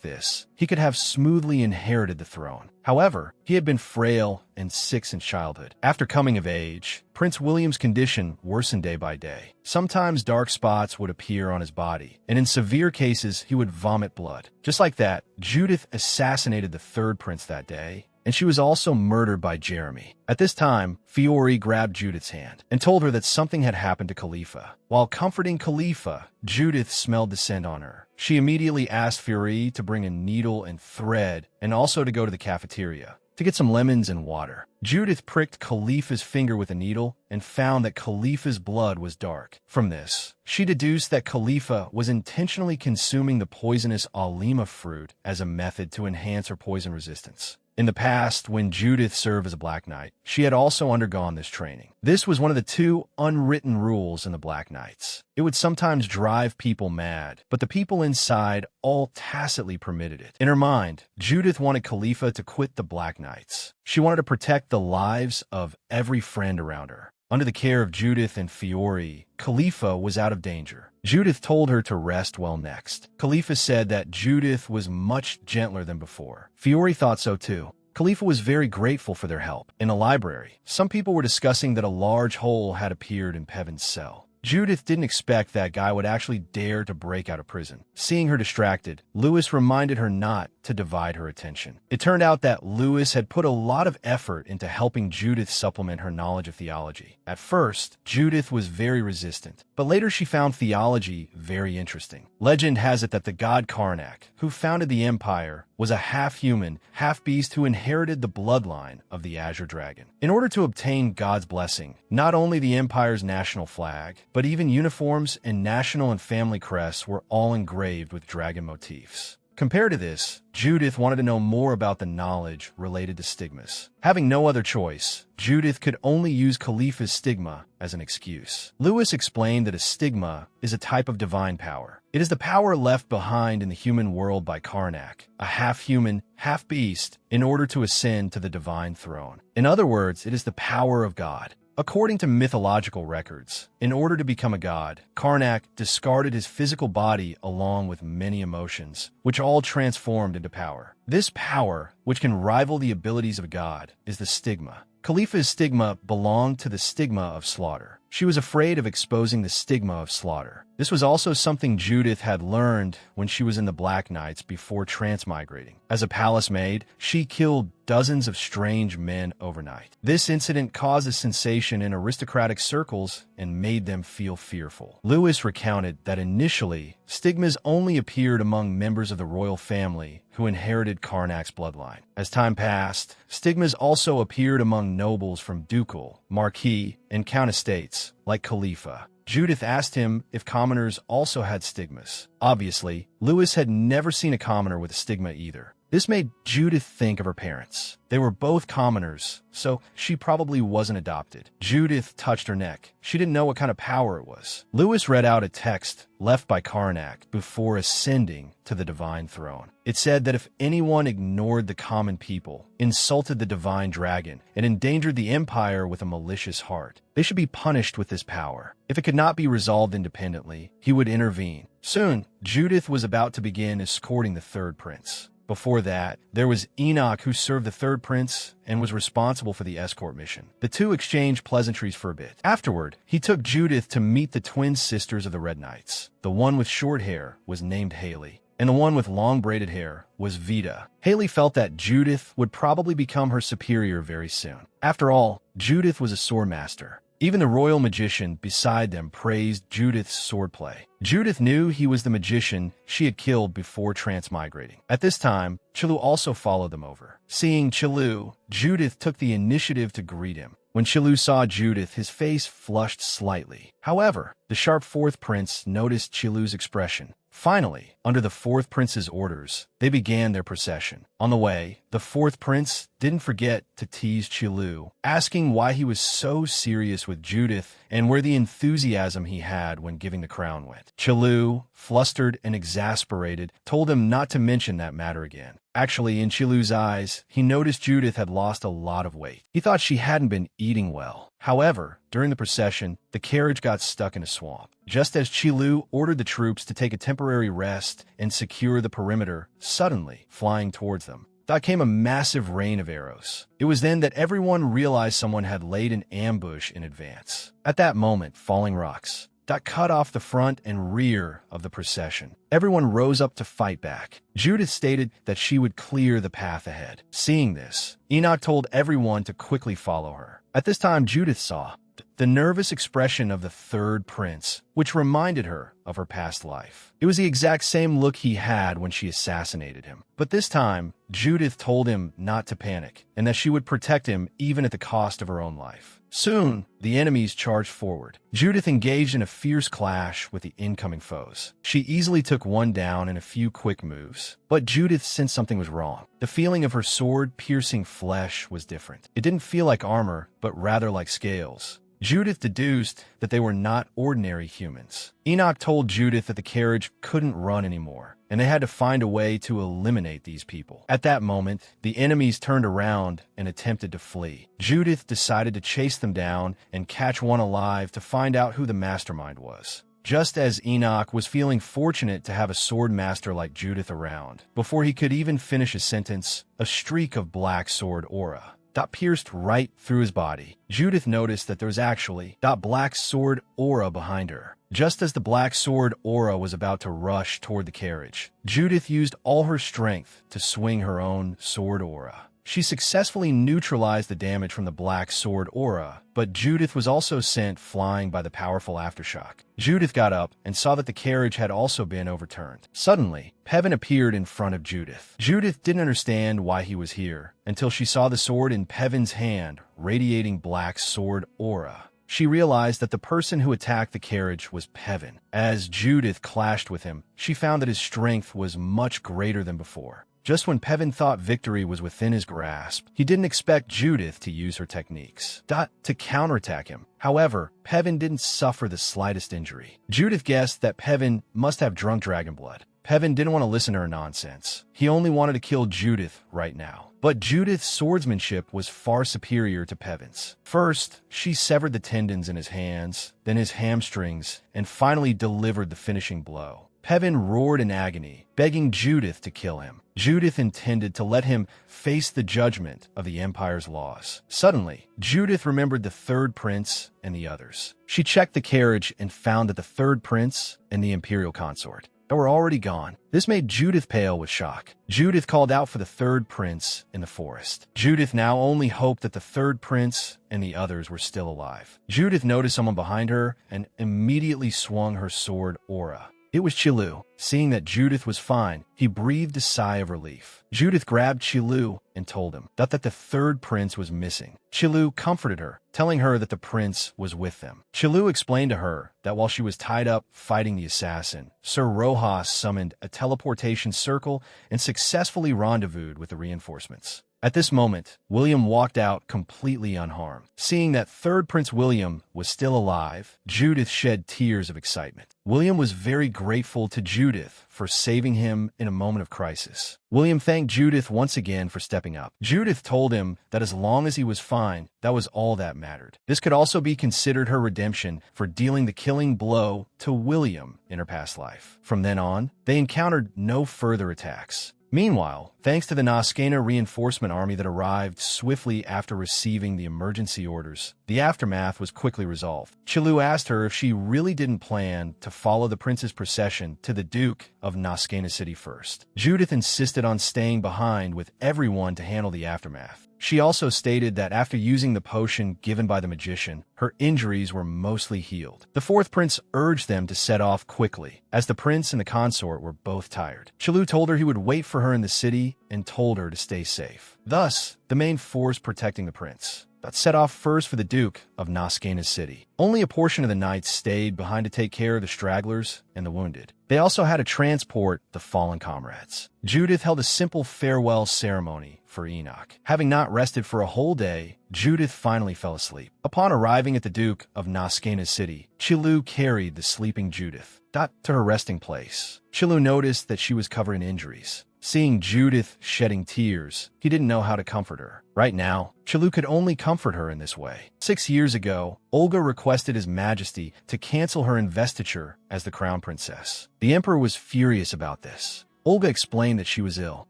Speaker 1: this, he could have smoothly inherited the throne. However, he had been frail and sick since childhood. After coming of age, Prince William's condition worsened day by day. Sometimes dark spots would appear on his body, and in severe cases, he would vomit blood. Just like that, Judith assassinated the third prince that day, and she was also murdered by Jeremy. At this time, Fiore grabbed Judith's hand and told her that something had happened to Khalifa. While comforting Khalifa, Judith smelled the scent on her. She immediately asked Fiore to bring a needle and thread and also to go to the cafeteria to get some lemons and water. Judith pricked Khalifa's finger with a needle and found that Khalifa's blood was dark. From this, she deduced that Khalifa was intentionally consuming the poisonous Alima fruit as a method to enhance her poison resistance. In the past, when Judith served as a Black Knight, she had also undergone this training. This was one of the two unwritten rules in the Black Knights. It would sometimes drive people mad, but the people inside all tacitly permitted it. In her mind, Judith wanted Khalifa to quit the Black Knights. She wanted to protect the lives of every friend around her. Under the care of Judith and Fiore, Khalifa was out of danger. Judith told her to rest well next. Khalifa said that Judith was much gentler than before. Fiore thought so too. Khalifa was very grateful for their help. In a library, some people were discussing that a large hole had appeared in Pevin's cell. Judith didn't expect that guy would actually dare to break out of prison. Seeing her distracted, Lewis reminded her not to divide her attention. It turned out that Lewis had put a lot of effort into helping Judith supplement her knowledge of theology. At first, Judith was very resistant, but later she found theology very interesting. Legend has it that the god Karnak, who founded the empire, was a half-human, half-beast who inherited the bloodline of the Azure Dragon. In order to obtain God's blessing, not only the empire's national flag, but even uniforms and national and family crests were all engraved with dragon motifs. Compared to this, Judith wanted to know more about the knowledge related to stigmas. Having no other choice, Judith could only use Khalifa's stigma as an excuse. Lewis explained that a stigma is a type of divine power. It is the power left behind in the human world by Karnak, a half-human, half-beast, in order to ascend to the divine throne. In other words, it is the power of God. According to mythological records, in order to become a god, Karnak discarded his physical body along with many emotions, which all transformed into power. This power, which can rival the abilities of a god, is the stigma. Khalifa's stigma belonged to the stigma of slaughter. She was afraid of exposing the stigma of slaughter. This was also something Judith had learned when she was in the Black Knights before transmigrating. As a palace maid, she killed dozens of strange men overnight. This incident caused a sensation in aristocratic circles and made them feel fearful. Lewis recounted that initially, stigmas only appeared among members of the royal family who inherited Karnak's bloodline. As time passed, stigmas also appeared among nobles from ducal, marquis, and count estates, like Khalifa. Judith asked him if commoners also had stigmas. Obviously, Lewis had never seen a commoner with a stigma either. This made Judith think of her parents. They were both commoners, so she probably wasn't adopted. Judith touched her neck. She didn't know what kind of power it was. Lewis read out a text left by Karnak before ascending to the divine throne. It said that if anyone ignored the common people, insulted the divine dragon, and endangered the empire with a malicious heart, they should be punished with this power. If it could not be resolved independently, he would intervene. Soon, Judith was about to begin escorting the third prince. Before that, there was Enoch, who served the third prince and was responsible for the escort mission. The two exchanged pleasantries for a bit. Afterward, he took Judith to meet the twin sisters of the Red Knights. The one with short hair was named Haley, and the one with long braided hair was Vita. Haley felt that Judith would probably become her superior very soon. After all, Judith was a sword master. Even the royal magician beside them praised Judith's swordplay. Judith knew he was the magician she had killed before transmigrating. At this time, Chilu also followed them over. Seeing Chilu, Judith took the initiative to greet him. When Chilu saw Judith, his face flushed slightly. However, the sharp fourth prince noticed Chilu's expression. Finally, under the fourth prince's orders, they began their procession. On the way, the fourth prince didn't forget to tease Chilu, asking why he was so serious with Judith and where the enthusiasm he had when giving the crown went. Chilu, flustered and exasperated, told him not to mention that matter again. Actually, in Chilu's eyes, he noticed Judith had lost a lot of weight. He thought she hadn't been eating well. However, during the procession, the carriage got stuck in a swamp. Just as Chilu ordered the troops to take a temporary rest and secure the perimeter, suddenly, flying towards them, there came a massive rain of arrows. It was then that everyone realized someone had laid an ambush in advance. At that moment, falling rocks that cut off the front and rear of the procession. Everyone rose up to fight back. Judith stated that she would clear the path ahead. Seeing this, Enoch told everyone to quickly follow her. At this time, Judith saw the nervous expression of the third prince, which reminded her of her past life. It was the exact same look he had when she assassinated him. But this time, Judith told him not to panic, and that she would protect him even at the cost of her own life. Soon, the enemies charged forward. Judith engaged in a fierce clash with the incoming foes. She easily took one down in a few quick moves. But Judith sensed something was wrong. The feeling of her sword piercing flesh was different. It didn't feel like armor, but rather like scales. Judith deduced that they were not ordinary humans. Enoch told Judith that the carriage couldn't run anymore, and they had to find a way to eliminate these people. At that moment, the enemies turned around and attempted to flee. Judith decided to chase them down and catch one alive to find out who the mastermind was. Just as Enoch was feeling fortunate to have a sword master like Judith around, before he could even finish his sentence, a streak of black sword aura that pierced right through his body. Judith noticed that there was actually that black sword aura behind her. Just as the black sword aura was about to rush toward the carriage, Judith used all her strength to swing her own sword aura. She successfully neutralized the damage from the black sword aura, but Judith was also sent flying by the powerful aftershock. Judith got up and saw that the carriage had also been overturned. Suddenly, Pevin appeared in front of Judith. Judith didn't understand why he was here until she saw the sword in Pevin's hand, radiating black sword aura. She realized that the person who attacked the carriage was Pevin. As Judith clashed with him, she found that his strength was much greater than before. Just when Pevin thought victory was within his grasp, he didn't expect Judith to use her techniques to counterattack him. However, Pevin didn't suffer the slightest injury. Judith guessed that Pevin must have drunk dragon blood. Pevin didn't want to listen to her nonsense. He only wanted to kill Judith right now. But Judith's swordsmanship was far superior to Pevin's. First, she severed the tendons in his hands, then his hamstrings, and finally delivered the finishing blow. Pevin roared in agony, begging Judith to kill him. Judith intended to let him face the judgment of the Empire's laws. Suddenly, Judith remembered the third prince and the others. She checked the carriage and found that the third prince and the Imperial consort were already gone. This made Judith pale with shock. Judith called out for the third prince in the forest. Judith now only hoped that the third prince and the others were still alive. Judith noticed someone behind her and immediately swung her sword aura. It was Chilu. Seeing that Judith was fine, he breathed a sigh of relief. Judith grabbed Chilu and told him that the third prince was missing. Chilu comforted her, telling her that the prince was with them. Chilu explained to her that while she was tied up fighting the assassin, Sir Rojas summoned a teleportation circle and successfully rendezvoused with the reinforcements. At this moment, William walked out completely unharmed. Seeing that third Prince William was still alive, Judith shed tears of excitement. William was very grateful to Judith for saving him in a moment of crisis. William thanked Judith once again for stepping up. Judith told him that as long as he was fine, that was all that mattered. This could also be considered her redemption for dealing the killing blow to William in her past life. From then on, they encountered no further attacks. Meanwhile, thanks to the Naskena reinforcement army that arrived swiftly after receiving the emergency orders, the aftermath was quickly resolved. Chilu asked her if she really didn't plan to follow the prince's procession to the Duke of Naskena City first. Judith insisted on staying behind with everyone to handle the aftermath. She also stated that after using the potion given by the magician, her injuries were mostly healed. The fourth prince urged them to set off quickly, as the prince and the consort were both tired. Chilu told her he would wait for her in the city and told her to stay safe. Thus, the main force protecting the prince set off first for the Duke of Naskena City. Only a portion of the knights stayed behind to take care of the stragglers and the wounded. They also had to transport the fallen comrades. Judith held a simple farewell ceremony for Enoch. Having not rested for a whole day, Judith finally fell asleep. Upon arriving at the Duke of Naskena City, Chilu carried the sleeping Judith to her resting place. Chilu noticed that she was covered in injuries. Seeing Judith shedding tears, he didn't know how to comfort her. Right now, Chilu could only comfort her in this way. 6 years ago, Olga requested His Majesty to cancel her investiture as the crown princess. The emperor was furious about this. Olga explained that she was ill.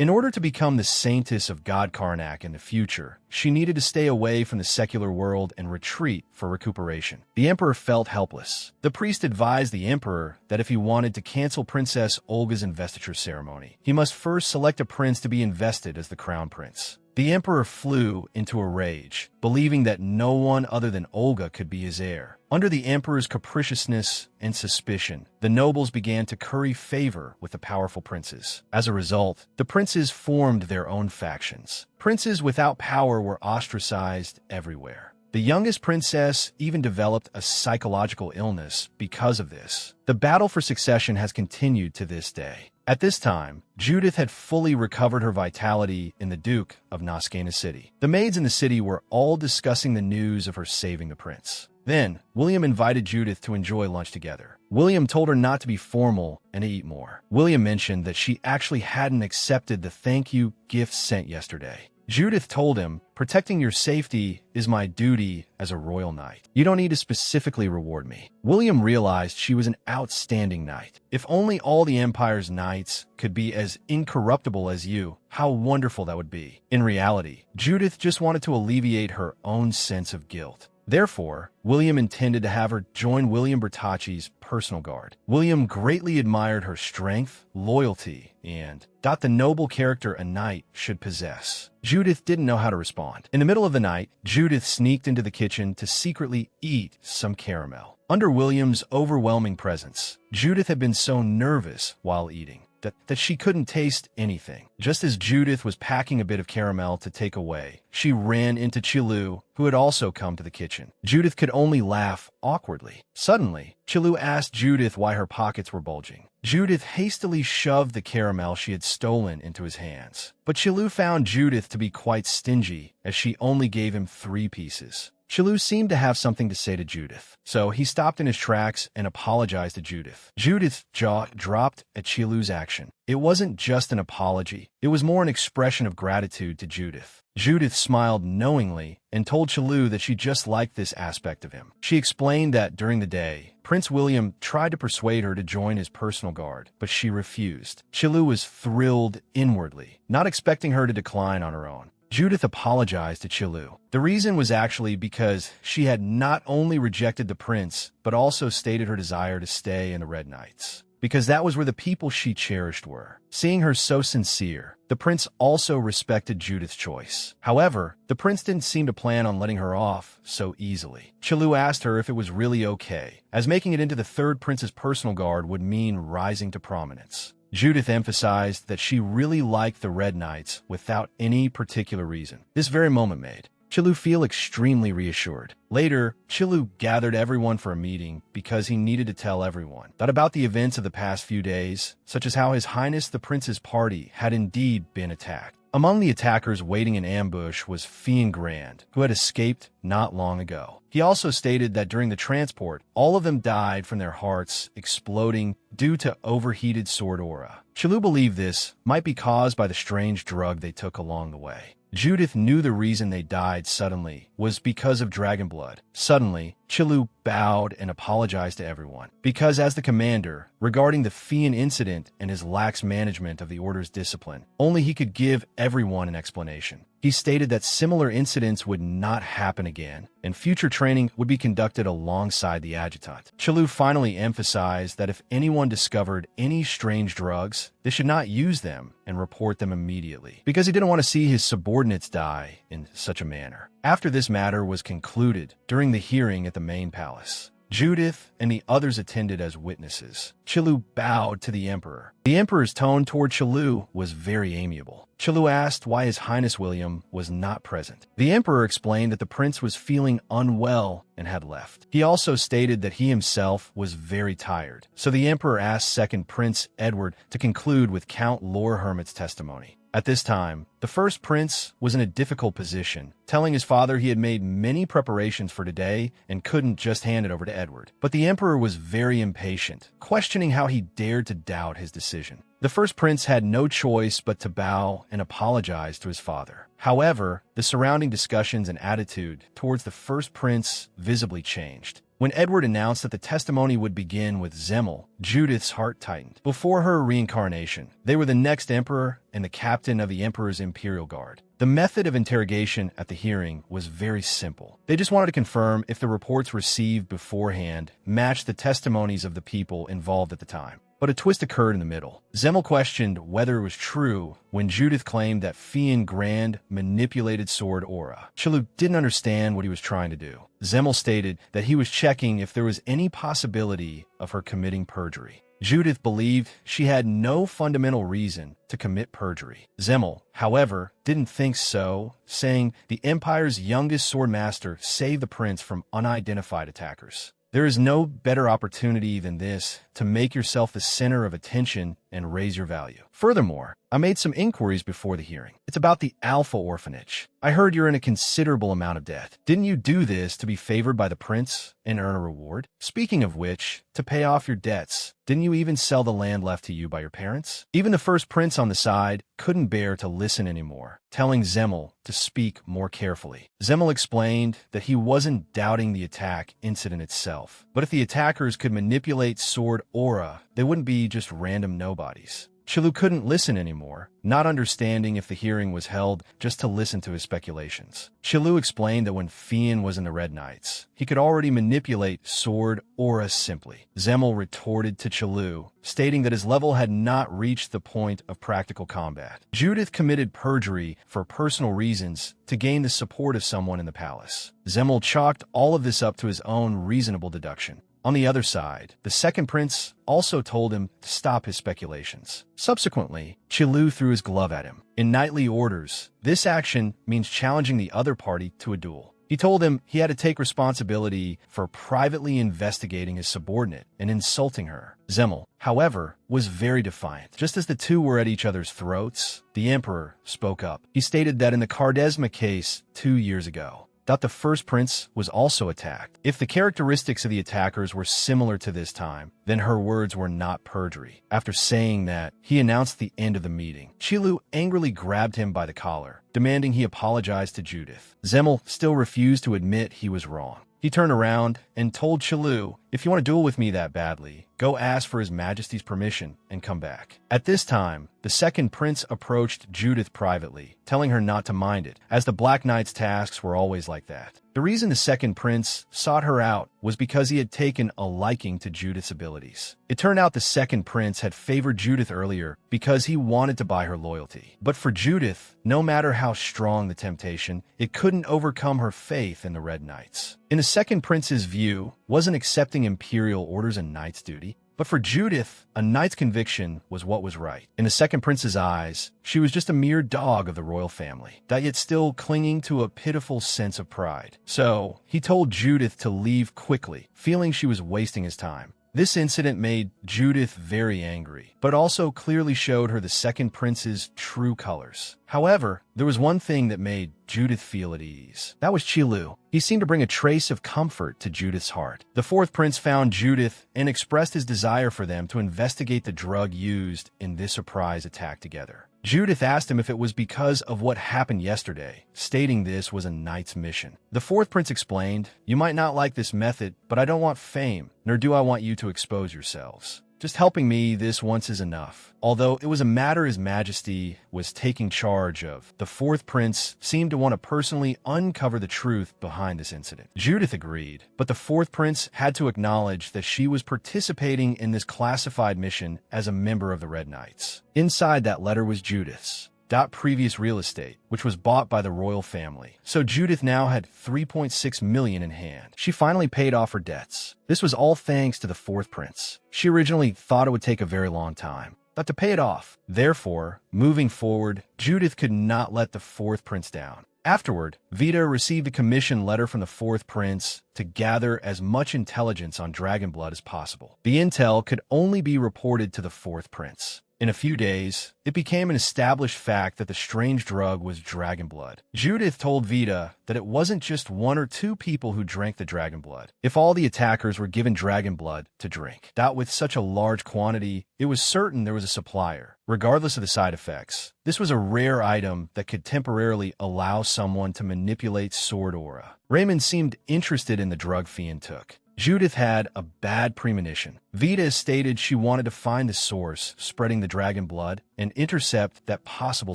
Speaker 1: In order to become the saintess of God Karnak in the future, she needed to stay away from the secular world and retreat for recuperation. The emperor felt helpless. The priest advised the emperor that if he wanted to cancel Princess Olga's investiture ceremony, he must first select a prince to be invested as the crown prince. The emperor flew into a rage, believing that no one other than Olga could be his heir. Under the emperor's capriciousness and suspicion, the nobles began to curry favor with the powerful princes. As a result, the princes formed their own factions. Princes without power were ostracized everywhere. The youngest princess even developed a psychological illness because of this. The battle for succession has continued to this day. At this time, Judith had fully recovered her vitality in the Duke of Naskena City. The maids in the city were all discussing the news of her saving the prince. Then, William invited Judith to enjoy lunch together. William told her not to be formal and to eat more. William mentioned that she actually hadn't accepted the thank you gift sent yesterday. Judith told him, "Protecting your safety is my duty as a royal knight. You don't need to specifically reward me." William realized she was an outstanding knight. If only all the Empire's knights could be as incorruptible as you, how wonderful that would be. In reality, Judith just wanted to alleviate her own sense of guilt. Therefore, William intended to have her join William Bertacci's personal guard. William greatly admired her strength, loyalty, and the noble character a knight should possess. Judith didn't know how to respond. In the middle of the night, Judith sneaked into the kitchen to secretly eat some caramel. Under William's overwhelming presence, Judith had been so nervous while eating that she couldn't taste anything. Just as Judith was packing a bit of caramel to take away, she ran into Chilu, who had also come to the kitchen. Judith could only laugh awkwardly. Suddenly, Chilu asked Judith why her pockets were bulging. Judith hastily shoved the caramel she had stolen into his hands. But Chilu found Judith to be quite stingy, as she only gave him 3 pieces. Chilu seemed to have something to say to Judith, so he stopped in his tracks and apologized to Judith. Judith's jaw dropped at Chilu's action. It wasn't just an apology, it was more an expression of gratitude to Judith. Judith smiled knowingly and told Chilu that she just liked this aspect of him. She explained that during the day, Prince William tried to persuade her to join his personal guard, but she refused. Chilu was thrilled inwardly, not expecting her to decline on her own. Judith apologized to Chilu. The reason was actually because she had not only rejected the prince, but also stated her desire to stay in the Red Knights. because that was where the people she cherished were. Seeing her so sincere, the prince also respected Judith's choice. However, the prince didn't seem to plan on letting her off so easily. Qilu asked her if it was really okay, as making it into the third prince's personal guard would mean rising to prominence. Judith emphasized that she really liked the Red Knights without any particular reason. This very moment made Qilu feel extremely reassured. Later, Qilu gathered everyone for a meeting because he needed to tell everyone that about the events of the past few days, such as how His Highness the Prince's party had indeed been attacked. Among the attackers waiting in ambush was Fian Grand, who had escaped not long ago. He also stated that during the transport, all of them died from their hearts exploding due to overheated sword aura. Qilu believed this might be caused by the strange drug they took along the way. Judith knew the reason they died suddenly was because of dragon blood. Suddenly, Qilu bowed and apologized to everyone, because as the commander, regarding the Fian incident and his lax management of the order's discipline, only he could give everyone an explanation. He stated that similar incidents would not happen again, and future training would be conducted alongside the adjutant. Qilu finally emphasized that if anyone discovered any strange drugs, they should not use them and report them immediately, because he didn't want to see his subordinates die in such a manner. After this matter was concluded during the hearing at the main palace, Judith and the others attended as witnesses. Qilu bowed to the emperor. The emperor's tone toward Qilu was very amiable. Qilu asked why His Highness William was not present. The emperor explained that the prince was feeling unwell and had left. He also stated that he himself was very tired, so the emperor asked second Prince Edward to conclude with Count Lore Hermit's testimony. At this time, the first prince was in a difficult position, telling his father he had made many preparations for today and couldn't just hand it over to Edward. But the emperor was very impatient, questioning how he dared to doubt his decision. The first prince had no choice but to bow and apologize to his father. However, the surrounding discussions and attitude towards the first prince visibly changed. When Edward announced that the testimony would begin with Zemel, Judith's heart tightened. Before her reincarnation, they were the next emperor and the captain of the emperor's imperial guard. The method of interrogation at the hearing was very simple. They just wanted to confirm if the reports received beforehand matched the testimonies of the people involved at the time. But a twist occurred in the middle. Zemel questioned whether it was true when Judith claimed that Fian Grand manipulated sword aura. Qilu didn't understand what he was trying to do. Zemel stated that he was checking if there was any possibility of her committing perjury. Judith believed she had no fundamental reason to commit perjury. Zemel, however, didn't think so, saying the Empire's youngest sword master saved the prince from unidentified attackers. There is no better opportunity than this to make yourself the center of attention and raise your value. Furthermore, I made some inquiries before the hearing. It's about the Alpha Orphanage. I heard you're in a considerable amount of debt. Didn't you do this to be favored by the prince and earn a reward? Speaking of which, to pay off your debts, didn't you even sell the land left to you by your parents? Even the first prince on the side couldn't bear to listen anymore, telling Zemel to speak more carefully. Zemel explained that he wasn't doubting the attack incident itself, but if the attackers could manipulate sword aura, they wouldn't be just random nobodies. Qilu couldn't listen anymore, not understanding if the hearing was held just to listen to his speculations. Qilu explained that when Fian was in the Red Knights, he could already manipulate sword aura simply. Zemel retorted to Qilu, stating that his level had not reached the point of practical combat. Judith committed perjury for personal reasons to gain the support of someone in the palace. Zemel chalked all of this up to his own reasonable deduction. On the other side, the second prince also told him to stop his speculations. Subsequently, Qilu threw his glove at him. In knightly orders, this action means challenging the other party to a duel. He told him he had to take responsibility for privately investigating his subordinate and insulting her. Zemel, however, was very defiant. Just as the two were at each other's throats, the emperor spoke up. He stated that in the Kardesma case 2 years ago, that the first prince was also attacked. If the characteristics of the attackers were similar to this time, then her words were not perjury. After saying that, he announced the end of the meeting. Qilu angrily grabbed him by the collar, demanding he apologize to Judith. Zemel still refused to admit he was wrong. He turned around and told Qilu If you want to duel with me that badly, go ask for His Majesty's permission and come back. At this time, the second prince approached Judith privately, telling her not to mind it, as the Black Knight's tasks were always like that. The reason the second prince sought her out was because he had taken a liking to Judith's abilities. It turned out the second prince had favored Judith earlier because he wanted to buy her loyalty. But for Judith, no matter how strong the temptation, it couldn't overcome her faith in the Red Knights. In the second prince's view, wasn't accepting imperial orders a knight's duty? But for Judith, a knight's conviction was what was right. In the second prince's eyes, she was just a mere dog of the royal family, that yet still clinging to a pitiful sense of pride. So, he told Judith to leave quickly, feeling she was wasting his time. This incident made Judith very angry, but also clearly showed her the second prince's true colors. However, there was one thing that made Judith feel at ease. That was Qilu. He seemed to bring a trace of comfort to Judith's heart. The fourth prince found Judith and expressed his desire for them to investigate the drug used in this surprise attack together. Judith asked him if it was because of what happened yesterday, stating this was a knight's mission. The fourth prince explained, "You might not like this method, but I don't want fame, nor do I want you to expose yourselves. Just helping me this once is enough." Although it was a matter His Majesty was taking charge of, the fourth prince seemed to want to personally uncover the truth behind this incident. Judith agreed, but the fourth prince had to acknowledge that she was participating in this classified mission as a member of the Red Knights. Inside that letter was Judith's previous real estate, which was bought by the royal family. So Judith now had $3.6 million in hand. She finally paid off her debts. This was all thanks to the fourth prince. She originally thought it would take a very long time, but to pay it off. Therefore, moving forward, Judith could not let the fourth prince down. Afterward, Vita received a commission letter from the fourth prince to gather as much intelligence on Dragonblood as possible. The intel could only be reported to the fourth prince. In a few days, it became an established fact that the strange drug was Dragonblood. Judith told Vita that it wasn't just one or two people who drank the Dragonblood. If all the attackers were given Dragonblood to drink, that with such a large quantity, it was certain there was a supplier, regardless of the side effects. This was a rare item that could temporarily allow someone to manipulate sword aura. Raymond seemed interested in the drug Fiend took. Judith had a bad premonition. Vita stated she wanted to find the source spreading the dragon blood and intercept that possible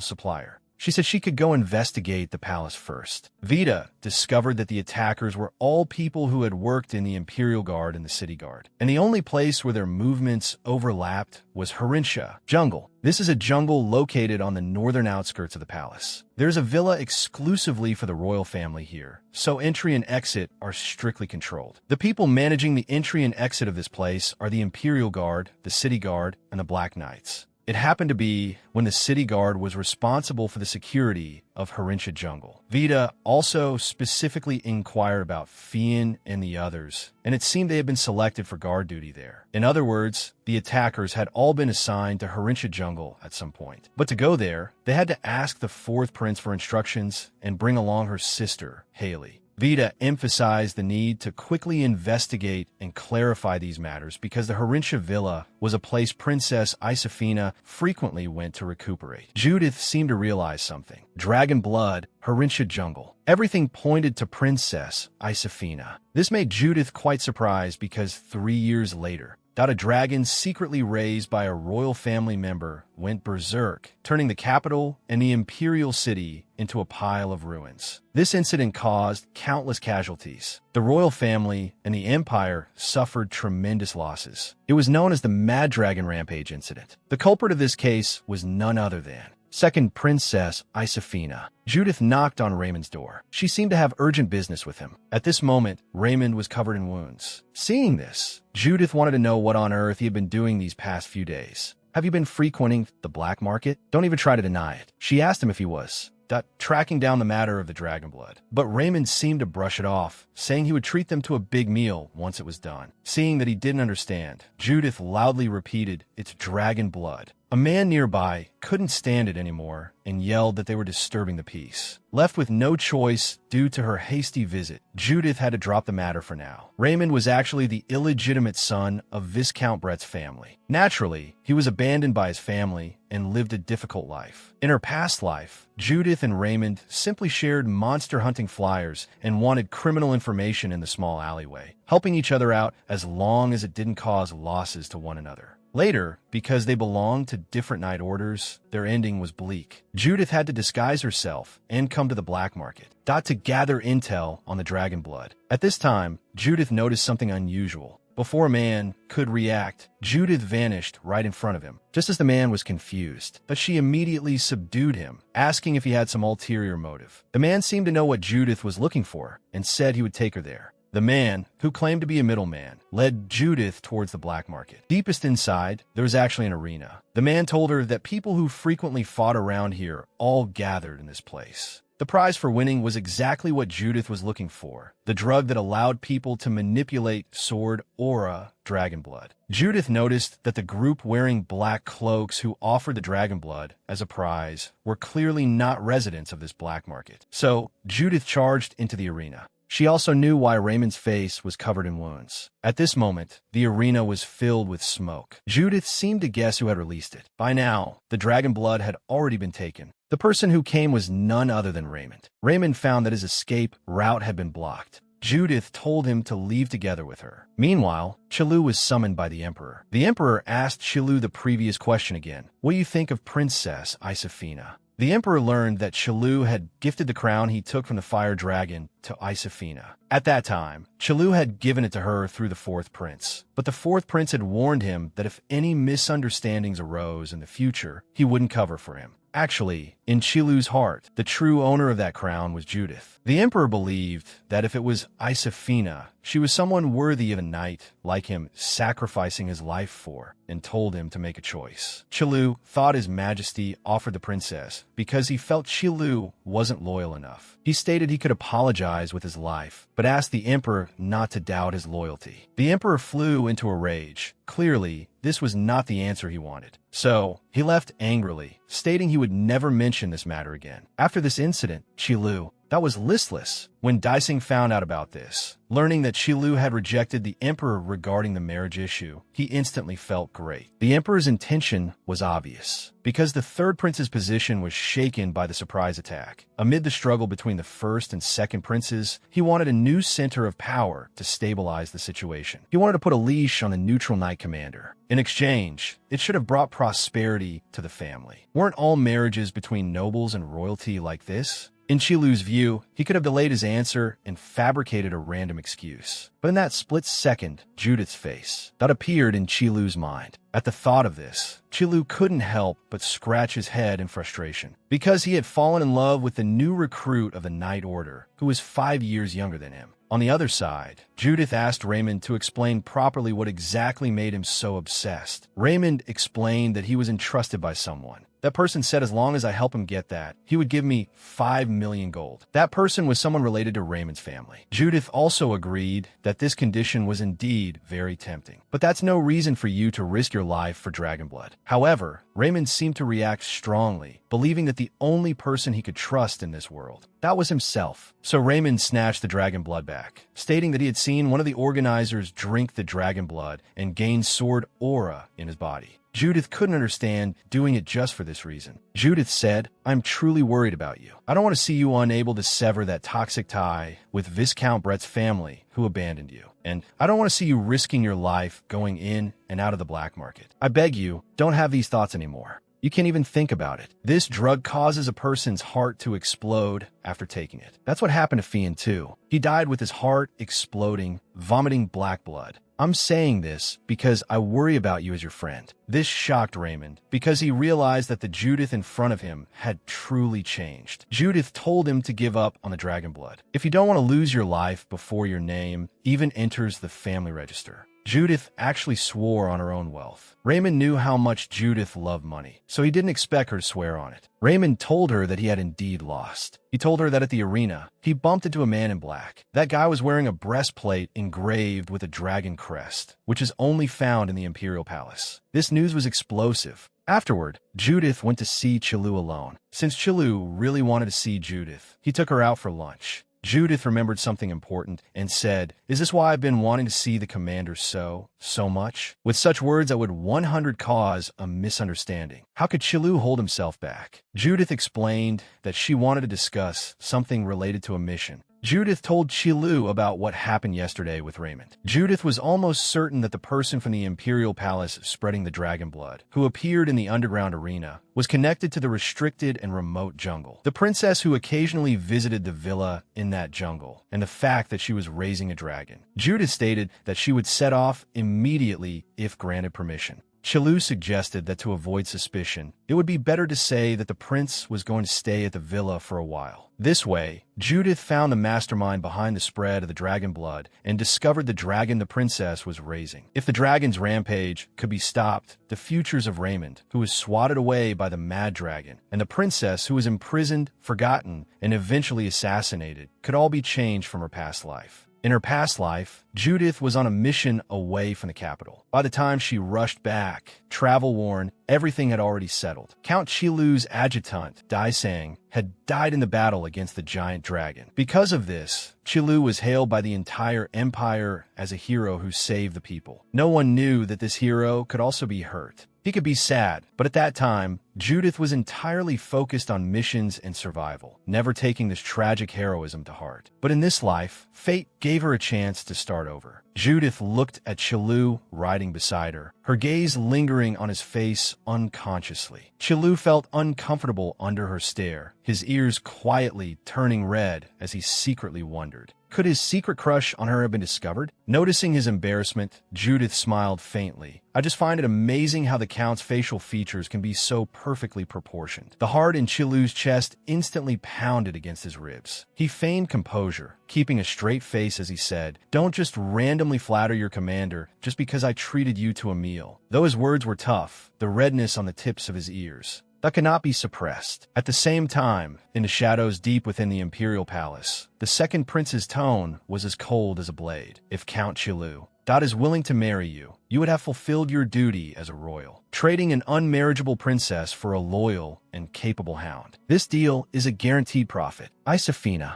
Speaker 1: supplier. She said she could go investigate the palace first. Vita discovered that the attackers were all people who had worked in the Imperial Guard and the City Guard, and the only place where their movements overlapped was Harinsha Jungle. This is a jungle located on the northern outskirts of the palace. There's a villa exclusively for the royal family here, so entry and exit are strictly controlled. The people managing the entry and exit of this place are the Imperial Guard, the City Guard, and the Black Knights. It happened to be when the City Guard was responsible for the security of Harinsha Jungle. Vita also specifically inquired about Fian and the others, and it seemed they had been selected for guard duty there. In other words, the attackers had all been assigned to Harinsha Jungle at some point. But to go there, they had to ask the fourth prince for instructions and bring along her sister, Haley. Vita emphasized the need to quickly investigate and clarify these matters because the Harinsha Villa was a place Princess Isafina frequently went to recuperate. Judith seemed to realize something. Dragon blood, Harinsha Jungle. Everything pointed to Princess Isafina. This made Judith quite surprised because 3 years later, a dragon secretly raised by a royal family member went berserk, turning the capital and the imperial city into a pile of ruins. This incident caused countless casualties. The royal family and the empire suffered tremendous losses. It was known as the Mad Dragon Rampage incident. The culprit of this case was none other than second Princess Isafina. Judith knocked on Raymond's door. She seemed to have urgent business with him. At this moment, Raymond was covered in wounds. Seeing this, Judith wanted to know what on earth he had been doing these past few days. Have you been frequenting the black market? Don't even try to deny it. She asked him if he was tracking down the matter of the dragon blood. But Raymond seemed to brush it off, saying he would treat them to a big meal once it was done. Seeing that he didn't understand, Judith loudly repeated, "It's dragon blood." A man nearby couldn't stand it anymore and yelled that they were disturbing the peace. Left with no choice due to her hasty visit, Judith had to drop the matter for now. Raymond was actually the illegitimate son of Viscount Brett's family. Naturally, he was abandoned by his family and lived a difficult life. In her past life, Judith and Raymond simply shared monster hunting flyers and wanted criminal information in the small alleyway, helping each other out as long as it didn't cause losses to one another. Later, because they belonged to different night orders, their ending was bleak. Judith had to disguise herself and come to the black market, to gather intel on the dragon blood. At this time, Judith noticed something unusual. Before a man could react, Judith vanished right in front of him, just as the man was confused. But she immediately subdued him, asking if he had some ulterior motive. The man seemed to know what Judith was looking for and said he would take her there. The man, who claimed to be a middleman, led Judith towards the black market. Deepest inside, there was actually an arena. The man told her that people who frequently fought around here all gathered in this place. The prize for winning was exactly what Judith was looking for, the drug that allowed people to manipulate sword aura dragon blood. Judith noticed that the group wearing black cloaks who offered the dragon blood as a prize were clearly not residents of this black market. So, Judith charged into the arena. She also knew why Raymond's face was covered in wounds. At this moment, the arena was filled with smoke. Judith seemed to guess who had released it. By now, the dragon blood had already been taken. The person who came was none other than Raymond. Raymond found that his escape route had been blocked. Judith told him to leave together with her. Meanwhile, Qilu was summoned by the Emperor. The Emperor asked Qilu the previous question again. What do you think of Princess Isafina? The Emperor learned that Qilu had gifted the crown he took from the fire dragon to Isafina. At that time, Qilu had given it to her through the fourth prince. But the fourth prince had warned him that if any misunderstandings arose in the future, he wouldn't cover for him. Actually, in Qilu's heart, the true owner of that crown was Judith. The Emperor believed that if it was Isafina, she was someone worthy of a knight like him sacrificing his life for, and told him to make a choice. Qilu thought His Majesty offered the princess because he felt Qilu wasn't loyal enough. He stated he could apologize with his life, but asked the Emperor not to doubt his loyalty. The Emperor flew into a rage. Clearly, this was not the answer he wanted. So, he left angrily, stating he would never mention this matter again. After this incident, Qilu was listless when Daising found out about this. Learning that Qilu had rejected the Emperor regarding the marriage issue, he instantly felt great. The Emperor's intention was obvious, because the third prince's position was shaken by the surprise attack. Amid the struggle between the first and second princes, he wanted a new center of power to stabilize the situation. He wanted to put a leash on the neutral knight commander. In exchange, it should have brought prosperity to the family. Weren't all marriages between nobles and royalty like this? In Qilu's view, he could have delayed his answer and fabricated a random excuse. But in that split second, Judith's face appeared in Qilu's mind. At the thought of this, Qilu couldn't help but scratch his head in frustration, because he had fallen in love with the new recruit of the Knight Order, who was 5 years younger than him. On the other side, Judith asked Raymond to explain properly what exactly made him so obsessed. Raymond explained that he was entrusted by someone. That person said as long as I help him get that, he would give me 5 million gold. That person was someone related to Raymond's family. Judith also agreed that this condition was indeed very tempting. But that's no reason for you to risk your life for dragon blood. However, Raymond seemed to react strongly, believing that the only person he could trust in this world, that was himself. So Raymond snatched the dragon blood back, stating that he had seen one of the organizers drink the dragon blood and gain sword aura in his body. Judith couldn't understand doing it just for this reason. Judith said, I'm truly worried about you. I don't want to see you unable to sever that toxic tie with Viscount Brett's family who abandoned you. And I don't want to see you risking your life going in and out of the black market. I beg you, don't have these thoughts anymore. You can't even think about it. This drug causes a person's heart to explode after taking it. That's what happened to Fian too. He died with his heart exploding, vomiting black blood. I'm saying this because I worry about you as your friend. This shocked Raymond because he realized that the Judith in front of him had truly changed. Judith told him to give up on the dragon blood. If you don't want to lose your life before your name even enters the family register. Judith actually swore on her own wealth. Raymond knew how much Judith loved money, so he didn't expect her to swear on it. Raymond told her that he had indeed lost. He told her that at the arena, he bumped into a man in black. That guy was wearing a breastplate engraved with a dragon crest, which is only found in the Imperial Palace. This news was explosive. Afterward, Judith went to see Chilu alone. Since Chilu really wanted to see Judith, he took her out for lunch. Judith remembered something important and said, "Is this why I've been wanting to see the commander so much?" With such words that would 100 cause a misunderstanding. How could Chilu hold himself back? Judith explained that she wanted to discuss something related to a mission. Judith told Chilu about what happened yesterday with Raymond. Judith was almost certain that the person from the Imperial Palace spreading the dragon blood, who appeared in the underground arena, was connected to the restricted and remote jungle. The princess who occasionally visited the villa in that jungle, and the fact that she was raising a dragon. Judith stated that she would set off immediately if granted permission. Chilu suggested that to avoid suspicion, it would be better to say that the prince was going to stay at the villa for a while. This way, Judith found the mastermind behind the spread of the dragon blood and discovered the dragon the princess was raising. If the dragon's rampage could be stopped, the futures of Raymond, who was swatted away by the mad dragon, and the princess who was imprisoned, forgotten, and eventually assassinated, could all be changed from her past life. In her past life, Judith was on a mission away from the capital. By the time she rushed back, travel-worn, everything had already settled. Count Chilu's adjutant, Daisang, had died in the battle against the giant dragon. Because of this, Chilu was hailed by the entire empire as a hero who saved the people. No one knew that this hero could also be hurt. He could be sad, but at that time, Judith was entirely focused on missions and survival, never taking this tragic heroism to heart. But in this life, fate gave her a chance to start over. Judith looked at Chilu riding beside her, her gaze lingering on his face unconsciously. Chilu felt uncomfortable under her stare, his ears quietly turning red as he secretly wondered. Could his secret crush on her have been discovered? Noticing his embarrassment, Judith smiled faintly. I just find it amazing how the Count's facial features can be so perfectly proportioned. The heart in Chilu's chest instantly pounded against his ribs. He feigned composure, keeping a straight face as he said, "Don't just randomly flatter your commander just because I treated you to a meal." Though his words were tough, the redness on the tips of his ears that cannot be suppressed. At the same time, in the shadows deep within the Imperial Palace, the second prince's tone was as cold as a blade. If Count Chilu is willing to marry you, you would have fulfilled your duty as a royal, trading an unmarriageable princess for a loyal and capable hound. This deal is a guaranteed profit. Isafina,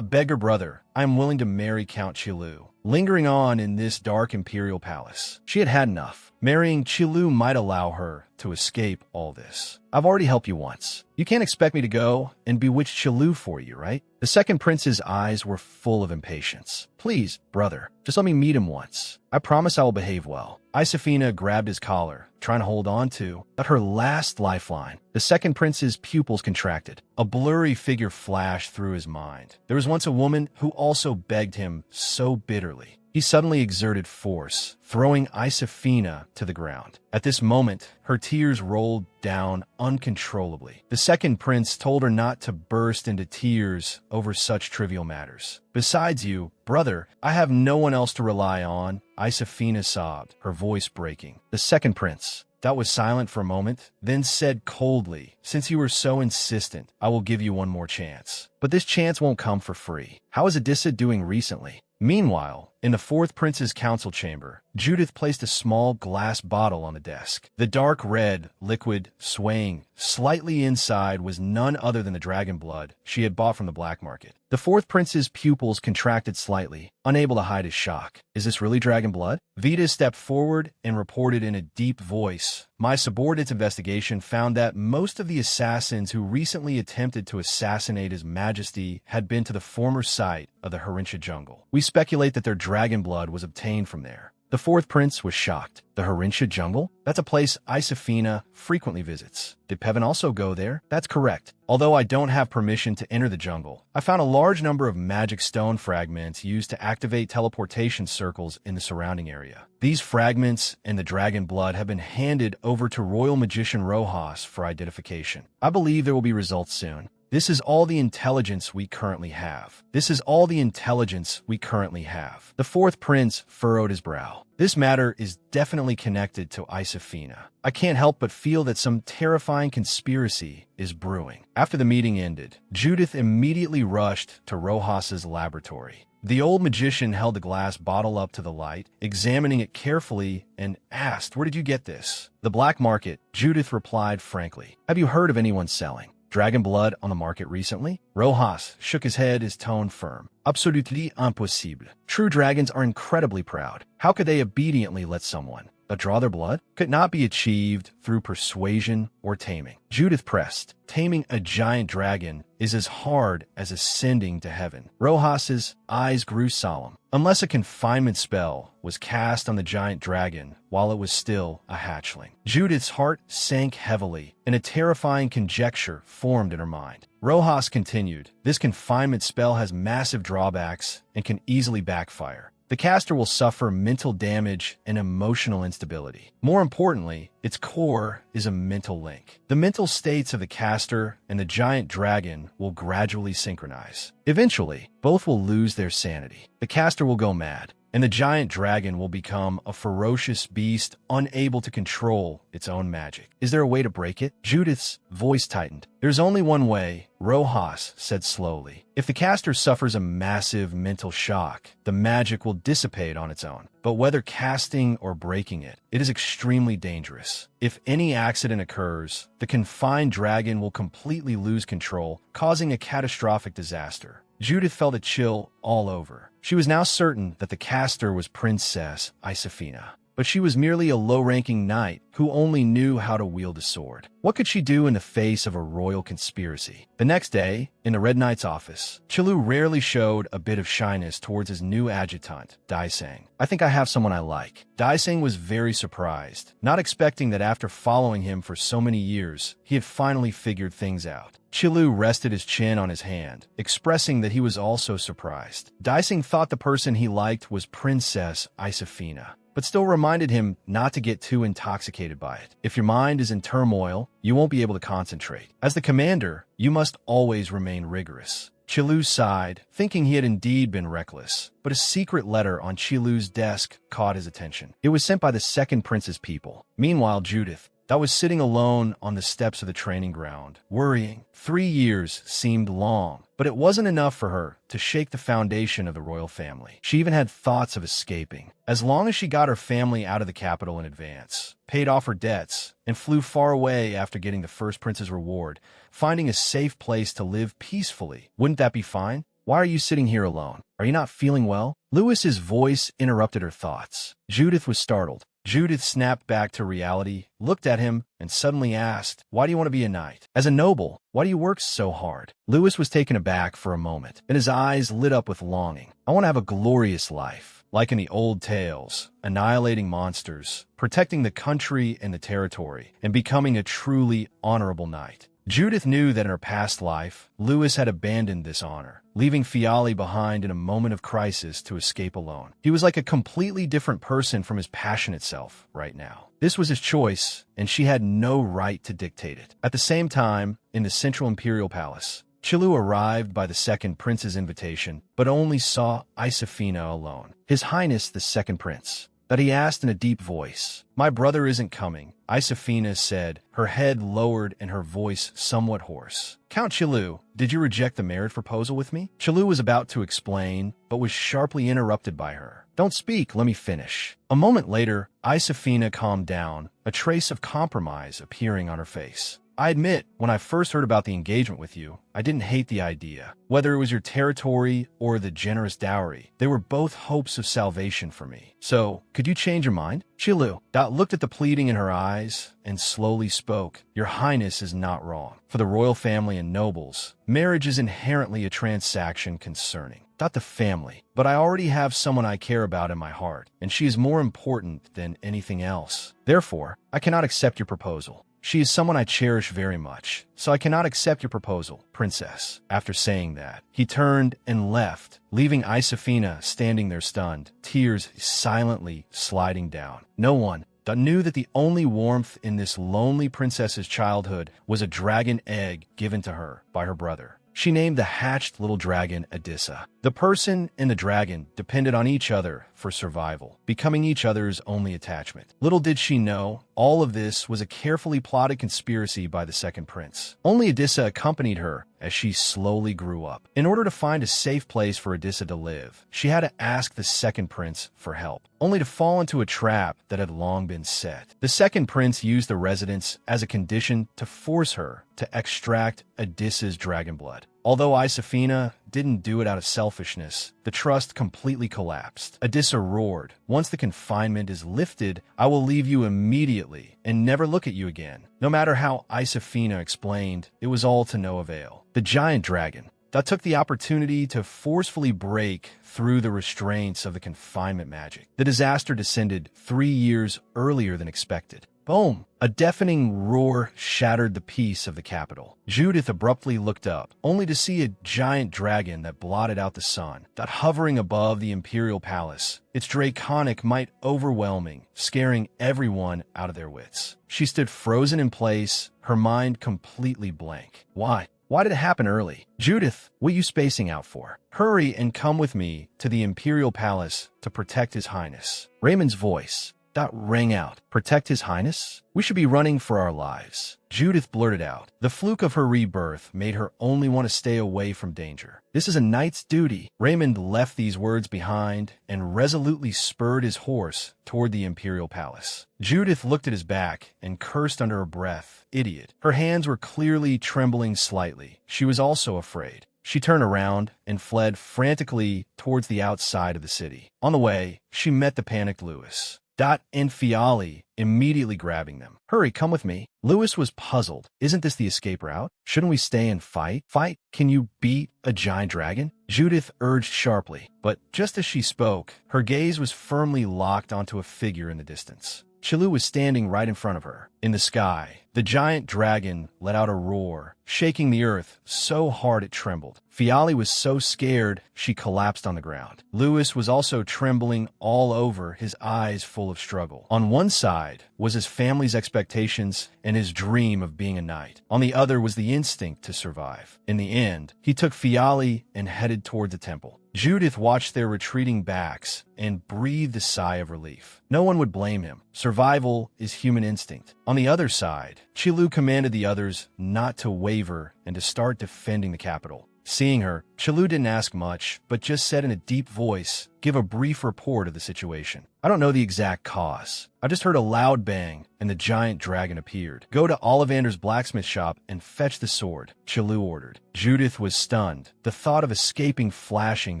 Speaker 1: beggar brother, I am willing to marry Count Chilu. Lingering on in this dark Imperial Palace, she had had enough. Marrying Chilu might allow her to escape all this. I've already helped you once. You can't expect me to go and bewitch Chilu for you, right? The second prince's eyes were full of impatience. Please, brother, just let me meet him once. I promise I will behave well. Isafina grabbed his collar, trying to hold on to her last lifeline. The second prince's pupils contracted. A blurry figure flashed through his mind. There was once a woman who also begged him so bitterly. He suddenly exerted force, throwing Isafina to the ground. At this moment, her tears rolled down uncontrollably. The second prince told her not to burst into tears over such trivial matters. Besides you, brother, I have no one else to rely on, Isafina sobbed, her voice breaking. The second prince was silent for a moment, then said coldly, "Since you are so insistent, I will give you one more chance. But this chance won't come for free. How is Adissa doing recently?" Meanwhile, in the fourth prince's council chamber, Judith placed a small glass bottle on the desk. The dark red liquid swaying slightly inside was none other than the dragon blood she had bought from the black market. The fourth prince's pupils contracted slightly, unable to hide his shock. Is this really dragon blood? Vita stepped forward and reported in a deep voice. My subordinate's investigation found that most of the assassins who recently attempted to assassinate His Majesty had been to the former site of the Harinsha jungle. We speculate that their dragon blood was obtained from there. The fourth prince was shocked. The Harinsha jungle? That's a place Isafina frequently visits. Did Pevan also go there? That's correct. Although I don't have permission to enter the jungle, I found a large number of magic stone fragments used to activate teleportation circles in the surrounding area. These fragments and the dragon blood have been handed over to Royal Magician Rojas for identification. I believe there will be results soon. This is all the intelligence we currently have. This is all the intelligence we currently have. The fourth prince furrowed his brow. This matter is definitely connected to Isafina. I can't help but feel that some terrifying conspiracy is brewing. After the meeting ended, Judith immediately rushed to Rojas's laboratory. The old magician held the glass bottle up to the light, examining it carefully, and asked, "Where did you get this?" "The black market," Judith replied frankly. "Have you heard of anyone selling dragon blood on the market recently?" Rojas shook his head, his tone firm. "Absolutely impossible. True dragons are incredibly proud. How could they obediently let someone draw their blood? Could not be achieved through persuasion or taming." Judith pressed. "Taming a giant dragon is as hard as ascending to heaven." Rojas's eyes grew solemn. "Unless a confinement spell was cast on the giant dragon while it was still a hatchling." Judith's heart sank heavily, and a terrifying conjecture formed in her mind. Rojas continued, "This confinement spell has massive drawbacks and can easily backfire. The caster will suffer mental damage and emotional instability. More importantly, its core is a mental link. The mental states of the caster and the giant dragon will gradually synchronize. Eventually, both will lose their sanity. The caster will go mad, and the giant dragon will become a ferocious beast unable to control its own magic. Is there a way to break it?" Judith's voice tightened. "There's only one way," Rojas said slowly. "If the caster suffers a massive mental shock, the magic will dissipate on its own. But whether casting or breaking it, it is extremely dangerous. If any accident occurs, the confined dragon will completely lose control, causing a catastrophic disaster." Judith felt a chill all over. She was now certain that the caster was Princess Isafina, but she was merely a low-ranking knight who only knew how to wield a sword. What could she do in the face of a royal conspiracy? The next day, in the Red Knight's office, Chilu rarely showed a bit of shyness towards his new adjutant, Daisang. "I think I have someone I like." Daisang was very surprised, not expecting that after following him for so many years, he had finally figured things out. Chilu rested his chin on his hand, expressing that he was also surprised. Daisang thought the person he liked was Princess Isafina, but still reminded him not to get too intoxicated by it. If your mind is in turmoil, you won't be able to concentrate. As the commander, you must always remain rigorous. Chilu sighed, thinking he had indeed been reckless, but a secret letter on Chilu's desk caught his attention. It was sent by the second prince's people. Meanwhile, Judith, that was sitting alone on the steps of the training ground, worrying. 3 years seemed long, but it wasn't enough for her to shake the foundation of the royal family. She even had thoughts of escaping. As long as she got her family out of the capital in advance, paid off her debts, and flew far away after getting the first prince's reward, finding a safe place to live peacefully, wouldn't that be fine? "Why are you sitting here alone? Are you not feeling well?" Lewis's voice interrupted her thoughts. Judith was startled. Judith snapped back to reality, looked at him, and suddenly asked, "Why do you want to be a knight? As a noble, why do you work so hard?" Lewis was taken aback for a moment, and his eyes lit up with longing. "I want to have a glorious life, like in the old tales, annihilating monsters, protecting the country and the territory, and becoming a truly honorable knight." Judith knew that in her past life, Lewis had abandoned this honor, leaving Fiali behind in a moment of crisis to escape alone. He was like a completely different person from his passionate self right now. This was his choice, and she had no right to dictate it. At the same time, in the Central Imperial Palace, Chilu arrived by the second prince's invitation, but only saw Isafina alone. "His Highness the second prince," that he asked in a deep voice. "My brother isn't coming," Isafina said, her head lowered and her voice somewhat hoarse. "Count Chilu, did you reject the marriage proposal with me?" Chilu was about to explain, but was sharply interrupted by her. "Don't speak, let me finish." A moment later, Isafina calmed down, a trace of compromise appearing on her face. "I admit, when I first heard about the engagement with you, I didn't hate the idea. Whether it was your territory or the generous dowry, they were both hopes of salvation for me. So, could you change your mind?" Chilu looked at the pleading in her eyes and slowly spoke. "Your Highness is not wrong. For the royal family and nobles, marriage is inherently a transaction concerning not the family, but I already have someone I care about in my heart, and she is more important than anything else. Therefore, I cannot accept your proposal. She is someone I cherish very much, so I cannot accept your proposal, Princess." After saying that, he turned and left, leaving Isafina standing there stunned, tears silently sliding down. No one, Dot knew that the only warmth in this lonely princess's childhood was a dragon egg given to her by her brother. She named the hatched little dragon Adissa. The person and the dragon depended on each other for survival, becoming each other's only attachment. Little did she know, all of this was a carefully plotted conspiracy by the second prince. Only Adissa accompanied her as she slowly grew up. In order to find a safe place for Adissa to live, she had to ask the second prince for help, only to fall into a trap that had long been set. The second prince used the residence as a condition to force her to extract Adissa's dragon blood. Although Isafina didn't do it out of selfishness, the trust completely collapsed. Adissa roared, "Once the confinement is lifted, I will leave you immediately and never look at you again." No matter how Isafina explained, it was all to no avail. The giant dragon that took the opportunity to forcefully break through the restraints of the confinement magic. The disaster descended 3 years earlier than expected. Boom! A deafening roar shattered the peace of the capital. Judith abruptly looked up, only to see a giant dragon that blotted out the sun, that hovering above the imperial palace, its draconic might overwhelming, scaring everyone out of their wits. She stood frozen in place, her mind completely blank. Why? Why did it happen early? Judith, what are you spacing out for? Hurry and come with me to the imperial palace to protect his highness. Raymond's voice rang out. Protect his highness? We should be running for our lives. Judith blurted out. The fluke of her rebirth made her only want to stay away from danger. This is a knight's duty. Raymond left these words behind and resolutely spurred his horse toward the imperial palace. Judith looked at his back and cursed under her breath. Idiot. Her hands were clearly trembling slightly. She was also afraid. She turned around and fled frantically towards the outside of the city. On the way, she met the panicked Louis. Dot and Fiali immediately grabbing them. Hurry, come with me. Louis was puzzled. Isn't this the escape route? Shouldn't we stay and fight? Fight? Can you beat a giant dragon? Judith urged sharply, but just as she spoke, her gaze was firmly locked onto a figure in the distance. Chilu was standing right in front of her. In the sky, the giant dragon let out a roar, shaking the earth so hard it trembled. Fiali was so scared she collapsed on the ground. Louis was also trembling all over, his eyes full of struggle. On one side was his family's expectations and his dream of being a knight. On the other was the instinct to survive. In the end, he took Fiali and headed toward the temple. Judith watched their retreating backs and breathed a sigh of relief. No one would blame him. Survival is human instinct. On the other side, Chilu commanded the others not to waver and to start defending the capital. Seeing her, Chilu didn't ask much, but just said in a deep voice, "Give a brief report of the situation. I don't know the exact cause. I just heard a loud bang, and the giant dragon appeared. Go to Ollivander's blacksmith shop and fetch the sword," Chilu ordered. Judith was stunned, the thought of escaping flashing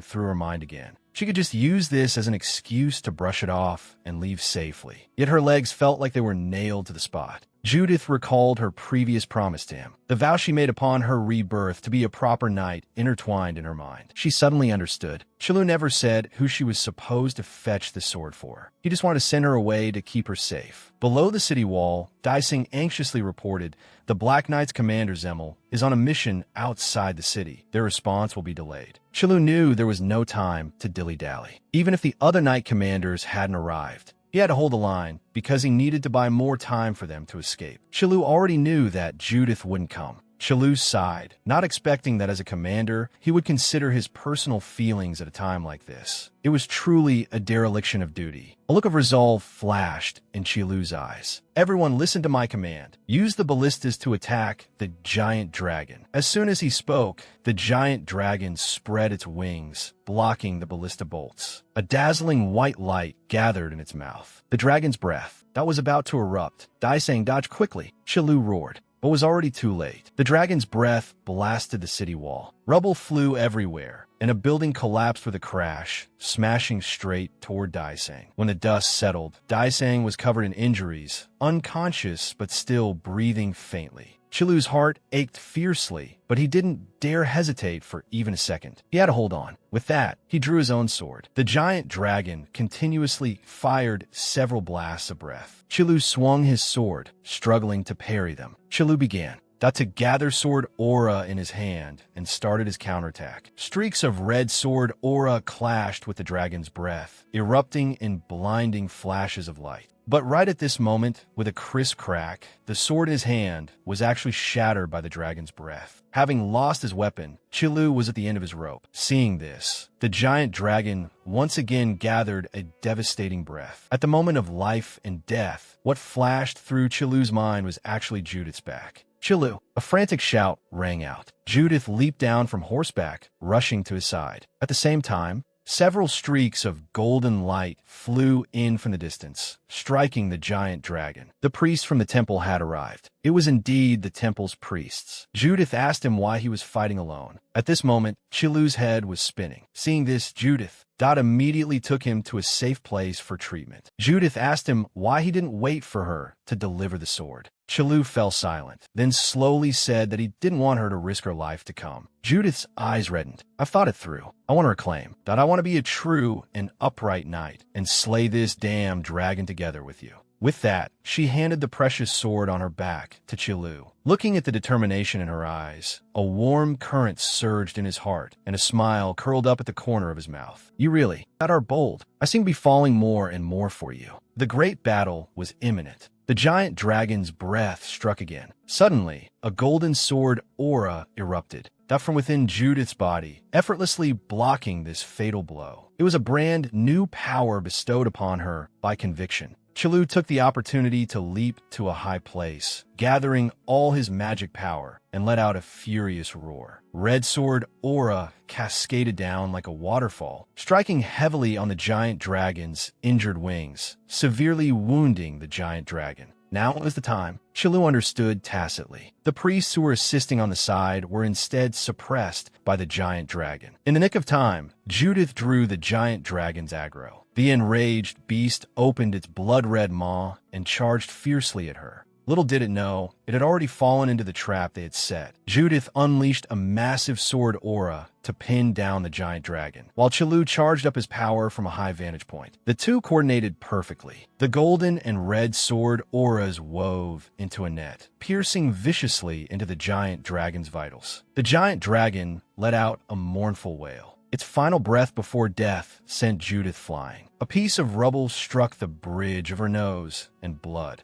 Speaker 1: through her mind again. She could just use this as an excuse to brush it off and leave safely. Yet her legs felt like they were nailed to the spot. Judith recalled her previous promise to him, the vow she made upon her rebirth to be a proper knight intertwined in her mind. She suddenly understood. Chilu never said who she was supposed to fetch the sword for. He just wanted to send her away to keep her safe. Below the city wall, Daising anxiously reported, the Black Knight's commander Zemmel is on a mission outside the city. Their response will be delayed. Chilu knew there was no time to dilly-dally. Even if the other knight commanders hadn't arrived, he had to hold the line because he needed to buy more time for them to escape. Chilu already knew that Judith wouldn't come. Chilu sighed, not expecting that as a commander, he would consider his personal feelings at a time like this. It was truly a dereliction of duty. A look of resolve flashed in Chilu's eyes. Everyone listen to my command. Use the ballistas to attack the giant dragon. As soon as he spoke, the giant dragon spread its wings, blocking the ballista bolts. A dazzling white light gathered in its mouth. The dragon's breath that was about to erupt. Daisang dodged quickly. Chilu roared, but was already too late. The dragon's breath blasted the city wall. Rubble flew everywhere, and a building collapsed with a crash, smashing straight toward Daisang. When the dust settled, Daisang was covered in injuries, unconscious but still breathing faintly. Chilu's heart ached fiercely, but he didn't dare hesitate for even a second. He had to hold on. With that, he drew his own sword. The giant dragon continuously fired several blasts of breath. Chilu swung his sword, struggling to parry them. Chilu began to gather sword aura in his hand and started his counterattack. Streaks of red sword aura clashed with the dragon's breath, erupting in blinding flashes of light. But right at this moment, with a crisp crack, the sword in his hand was actually shattered by the dragon's breath. Having lost his weapon, Chilu was at the end of his rope. Seeing this, the giant dragon once again gathered a devastating breath. At the moment of life and death, what flashed through Chilu's mind was actually Judith's back. Chilu! A frantic shout rang out. Judith leaped down from horseback, rushing to his side. At the same time, several streaks of golden light flew in from the distance, striking the giant dragon. The priest from the temple had arrived. It was indeed the temple's priests. Judith asked him why he was fighting alone. At this moment, Chilu's head was spinning. Seeing this, Judith immediately took him to a safe place for treatment. Judith asked him why he didn't wait for her to deliver the sword. Chilu fell silent, then slowly said that he didn't want her to risk her life to come. Judith's eyes reddened. "I've thought it through. I want to reclaim. I want to be a true and upright knight and slay this damn dragon together with you." With that, she handed the precious sword on her back to Chilu. Looking at the determination in her eyes, a warm current surged in his heart, and a smile curled up at the corner of his mouth. "You really are bold. I seem to be falling more and more for you." The great battle was imminent. The giant dragon's breath struck again. Suddenly, a golden sword aura erupted, from within Judith's body, effortlessly blocking this fatal blow. It was a brand new power bestowed upon her by conviction. Chilu took the opportunity to leap to a high place, gathering all his magic power, and let out a furious roar. Red sword aura cascaded down like a waterfall, striking heavily on the giant dragon's injured wings, severely wounding the giant dragon. Now was the time. Chilu understood tacitly. The priests who were assisting on the side were instead suppressed by the giant dragon. In the nick of time, Judith drew the giant dragon's aggro. The enraged beast opened its blood-red maw and charged fiercely at her. Little did it know, it had already fallen into the trap they had set. Judith unleashed a massive sword aura to pin down the giant dragon, while Chilu charged up his power from a high vantage point. The two coordinated perfectly. The golden and red sword auras wove into a net, piercing viciously into the giant dragon's vitals. The giant dragon let out a mournful wail. Its final breath before death sent Judith flying. A piece of rubble struck the bridge of her nose, and blood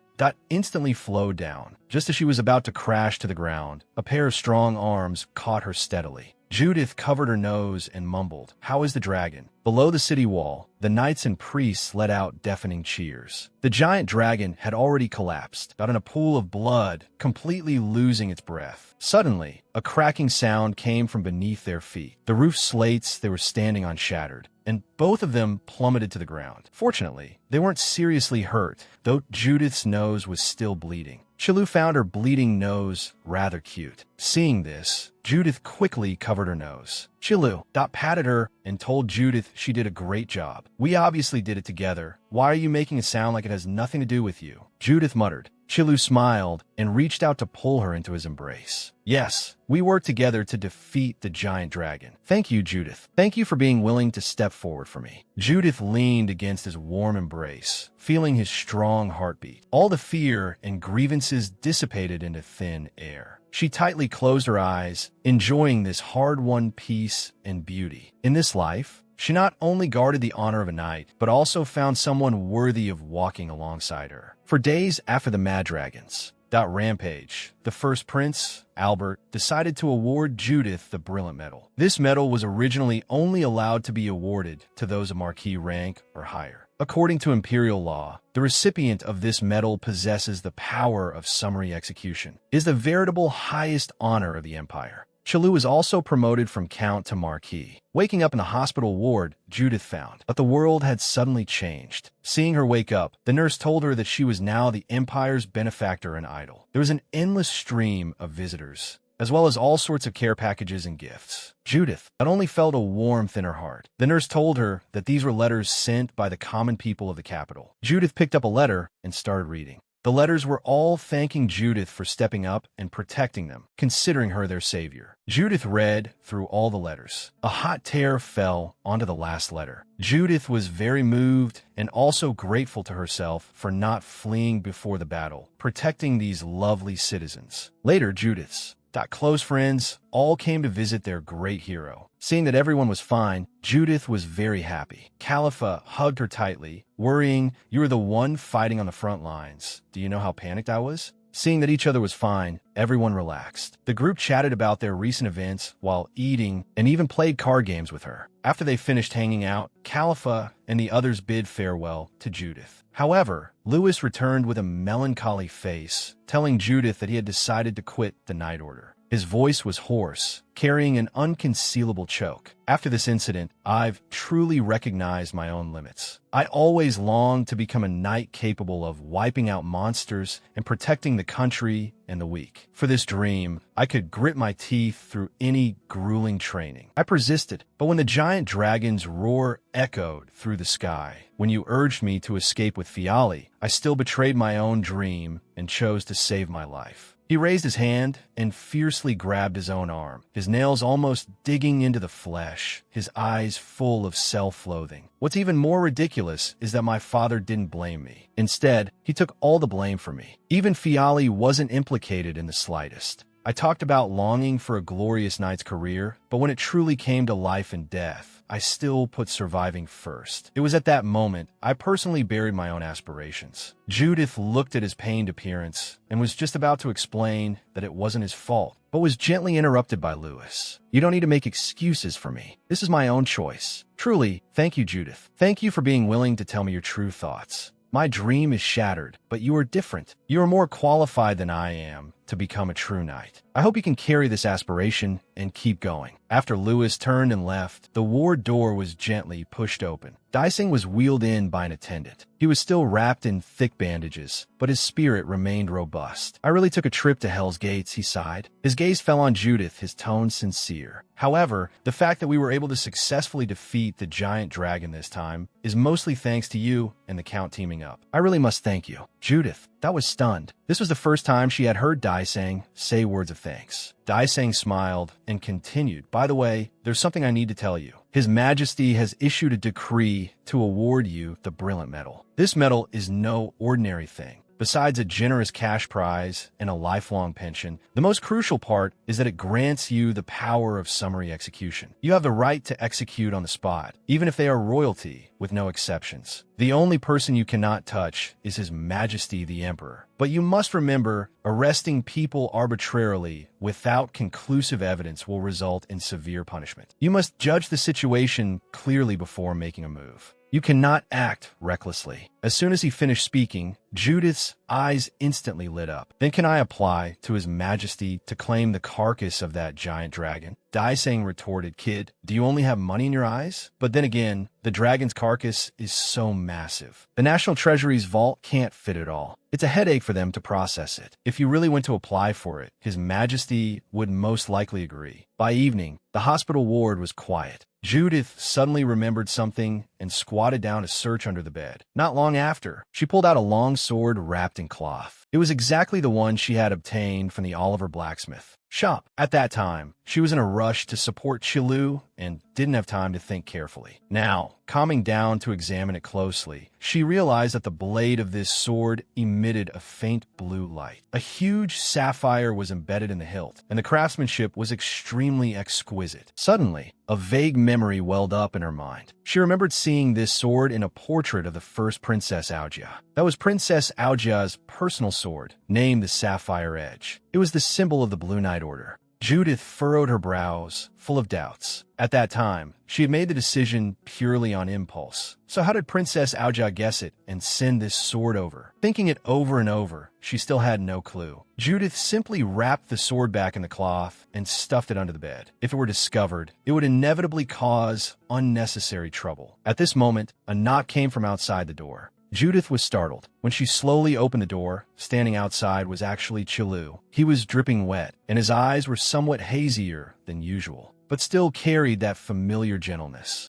Speaker 1: instantly flowed down. Just as she was about to crash to the ground, a pair of strong arms caught her steadily. Judith covered her nose and mumbled, "How is the dragon?" Below the city wall, the knights and priests let out deafening cheers. The giant dragon had already collapsed, in a pool of blood, completely losing its breath. Suddenly, a cracking sound came from beneath their feet. The roof slates they were standing on shattered, and both of them plummeted to the ground. Fortunately, they weren't seriously hurt, though Judith's nose was still bleeding. Chilu found her bleeding nose rather cute. Seeing this, Judith quickly covered her nose. Chilu patted her and told Judith she did a great job. "We obviously did it together. Why are you making it sound like it has nothing to do with you?" Judith muttered. Chilu smiled and reached out to pull her into his embrace. "Yes, we worked together to defeat the giant dragon. Thank you, Judith. Thank you for being willing to step forward for me." Judith leaned against his warm embrace, feeling his strong heartbeat. All the fear and grievances dissipated into thin air. She tightly closed her eyes, enjoying this hard-won peace and beauty. In this life, she not only guarded the honor of a knight, but also found someone worthy of walking alongside her. For days after the Mad Dragons rampage, the first prince, Albert, decided to award Judith the Brilliant Medal. This medal was originally only allowed to be awarded to those of marquis rank or higher. According to imperial law, the recipient of this medal possesses the power of summary execution, is the veritable highest honor of the empire. Chilu was also promoted from count to marquis. Waking up in the hospital ward, Judith found that the world had suddenly changed. Seeing her wake up, the nurse told her that she was now the empire's benefactor and idol. There was an endless stream of visitors, as well as all sorts of care packages and gifts. Judith had only felt a warmth in her heart. The nurse told her that these were letters sent by the common people of the capital. Judith picked up a letter and started reading. The letters were all thanking Judith for stepping up and protecting them, considering her their savior. Judith read through all the letters. A hot tear fell onto the last letter. Judith was very moved and also grateful to herself for not fleeing before the battle, protecting these lovely citizens. Later, Judith's Close friends all came to visit their great hero. Seeing that everyone was fine, Judith was very happy. Khalifa hugged her tightly, worrying, "You were the one fighting on the front lines. Do you know how panicked I was?" Seeing that each other was fine, everyone relaxed. The group chatted about their recent events while eating and even played card games with her. After they finished hanging out, Khalifa and the others bid farewell to Judith. However, Lewis returned with a melancholy face, telling Judith that he had decided to quit the Night Order. His voice was hoarse, carrying an unconcealable choke. After this incident, I've truly recognized my own limits. I always longed to become a knight capable of wiping out monsters and protecting the country and the weak. For this dream, I could grit my teeth through any grueling training. I persisted, but when the giant dragon's roar echoed through the sky, when you urged me to escape with Fiali, I still betrayed my own dream and chose to save my life. He raised his hand and fiercely grabbed his own arm, his nails almost digging into the flesh, his eyes full of self-loathing. What's even more ridiculous is that my father didn't blame me. Instead, he took all the blame for me. Even Fiali wasn't implicated in the slightest. I talked about longing for a glorious knight's career, but when it truly came to life and death, I still put surviving first. It was at that moment I personally buried my own aspirations. Judith looked at his pained appearance and was just about to explain that it wasn't his fault, but was gently interrupted by Lewis. "You don't need to make excuses for me. This is my own choice." Truly, thank you, Judith. Thank you for being willing to tell me your true thoughts. My dream is shattered, but you are different. You are more qualified than I am to become a true knight. I hope you can carry this aspiration and keep going. After Lewis turned and left, the ward door was gently pushed open. Daising was wheeled in by an attendant. He was still wrapped in thick bandages, but his spirit remained robust. "I really took a trip to Hell's Gates," he sighed. His gaze fell on Judith, his tone sincere. "However, the fact that we were able to successfully defeat the giant dragon this time is mostly thanks to you and the Count teaming up. I really must thank you." Judith, that was stunned. This was the first time she had heard Daisang say words of thanks. Daisang smiled and continued, "By the way, there's something I need to tell you. His Majesty has issued a decree to award you the Brilliant Medal. This medal is no ordinary thing. Besides a generous cash prize and a lifelong pension, the most crucial part is that it grants you the power of summary execution. You have the right to execute on the spot, even if they are royalty, with no exceptions. The only person you cannot touch is His Majesty the Emperor. But you must remember, arresting people arbitrarily without conclusive evidence will result in severe punishment. You must judge the situation clearly before making a move. You cannot act recklessly." As soon as he finished speaking, Judith's eyes instantly lit up. "Then can I apply to His Majesty to claim the carcass of that giant dragon?" Daisang retorted, "Kid, do you only have money in your eyes? But then again, the dragon's carcass is so massive. The National Treasury's vault can't fit it all. It's a headache for them to process it. If you really went to apply for it, His Majesty would most likely agree." By evening, the hospital ward was quiet. Judith suddenly remembered something and squatted down to search under the bed. Not long after, she pulled out a long sword wrapped in cloth. It was exactly the one she had obtained from the Oliver blacksmith shop. At that time, she was in a rush to support Chilu and didn't have time to think carefully. Now, calming down to examine it closely, she realized that the blade of this sword emitted a faint blue light. A huge sapphire was embedded in the hilt, and the craftsmanship was extremely exquisite. Suddenly, a vague memory welled up in her mind. She remembered seeing this sword in a portrait of the first Princess Aogia. That was Princess Aogia's personal sword, named the Sapphire Edge. It was the symbol of the Blue Knight Order. Judith furrowed her brows, full of doubts. At that time, she had made the decision purely on impulse. So how did Princess Aogia guess it and send this sword over? Thinking it over and over, she still had no clue. Judith simply wrapped the sword back in the cloth and stuffed it under the bed. If it were discovered, it would inevitably cause unnecessary trouble. At this moment, a knock came from outside the door. Judith was startled. When she slowly opened the door, standing outside was actually Chilu. He was dripping wet, and his eyes were somewhat hazier than usual, but still carried that familiar gentleness.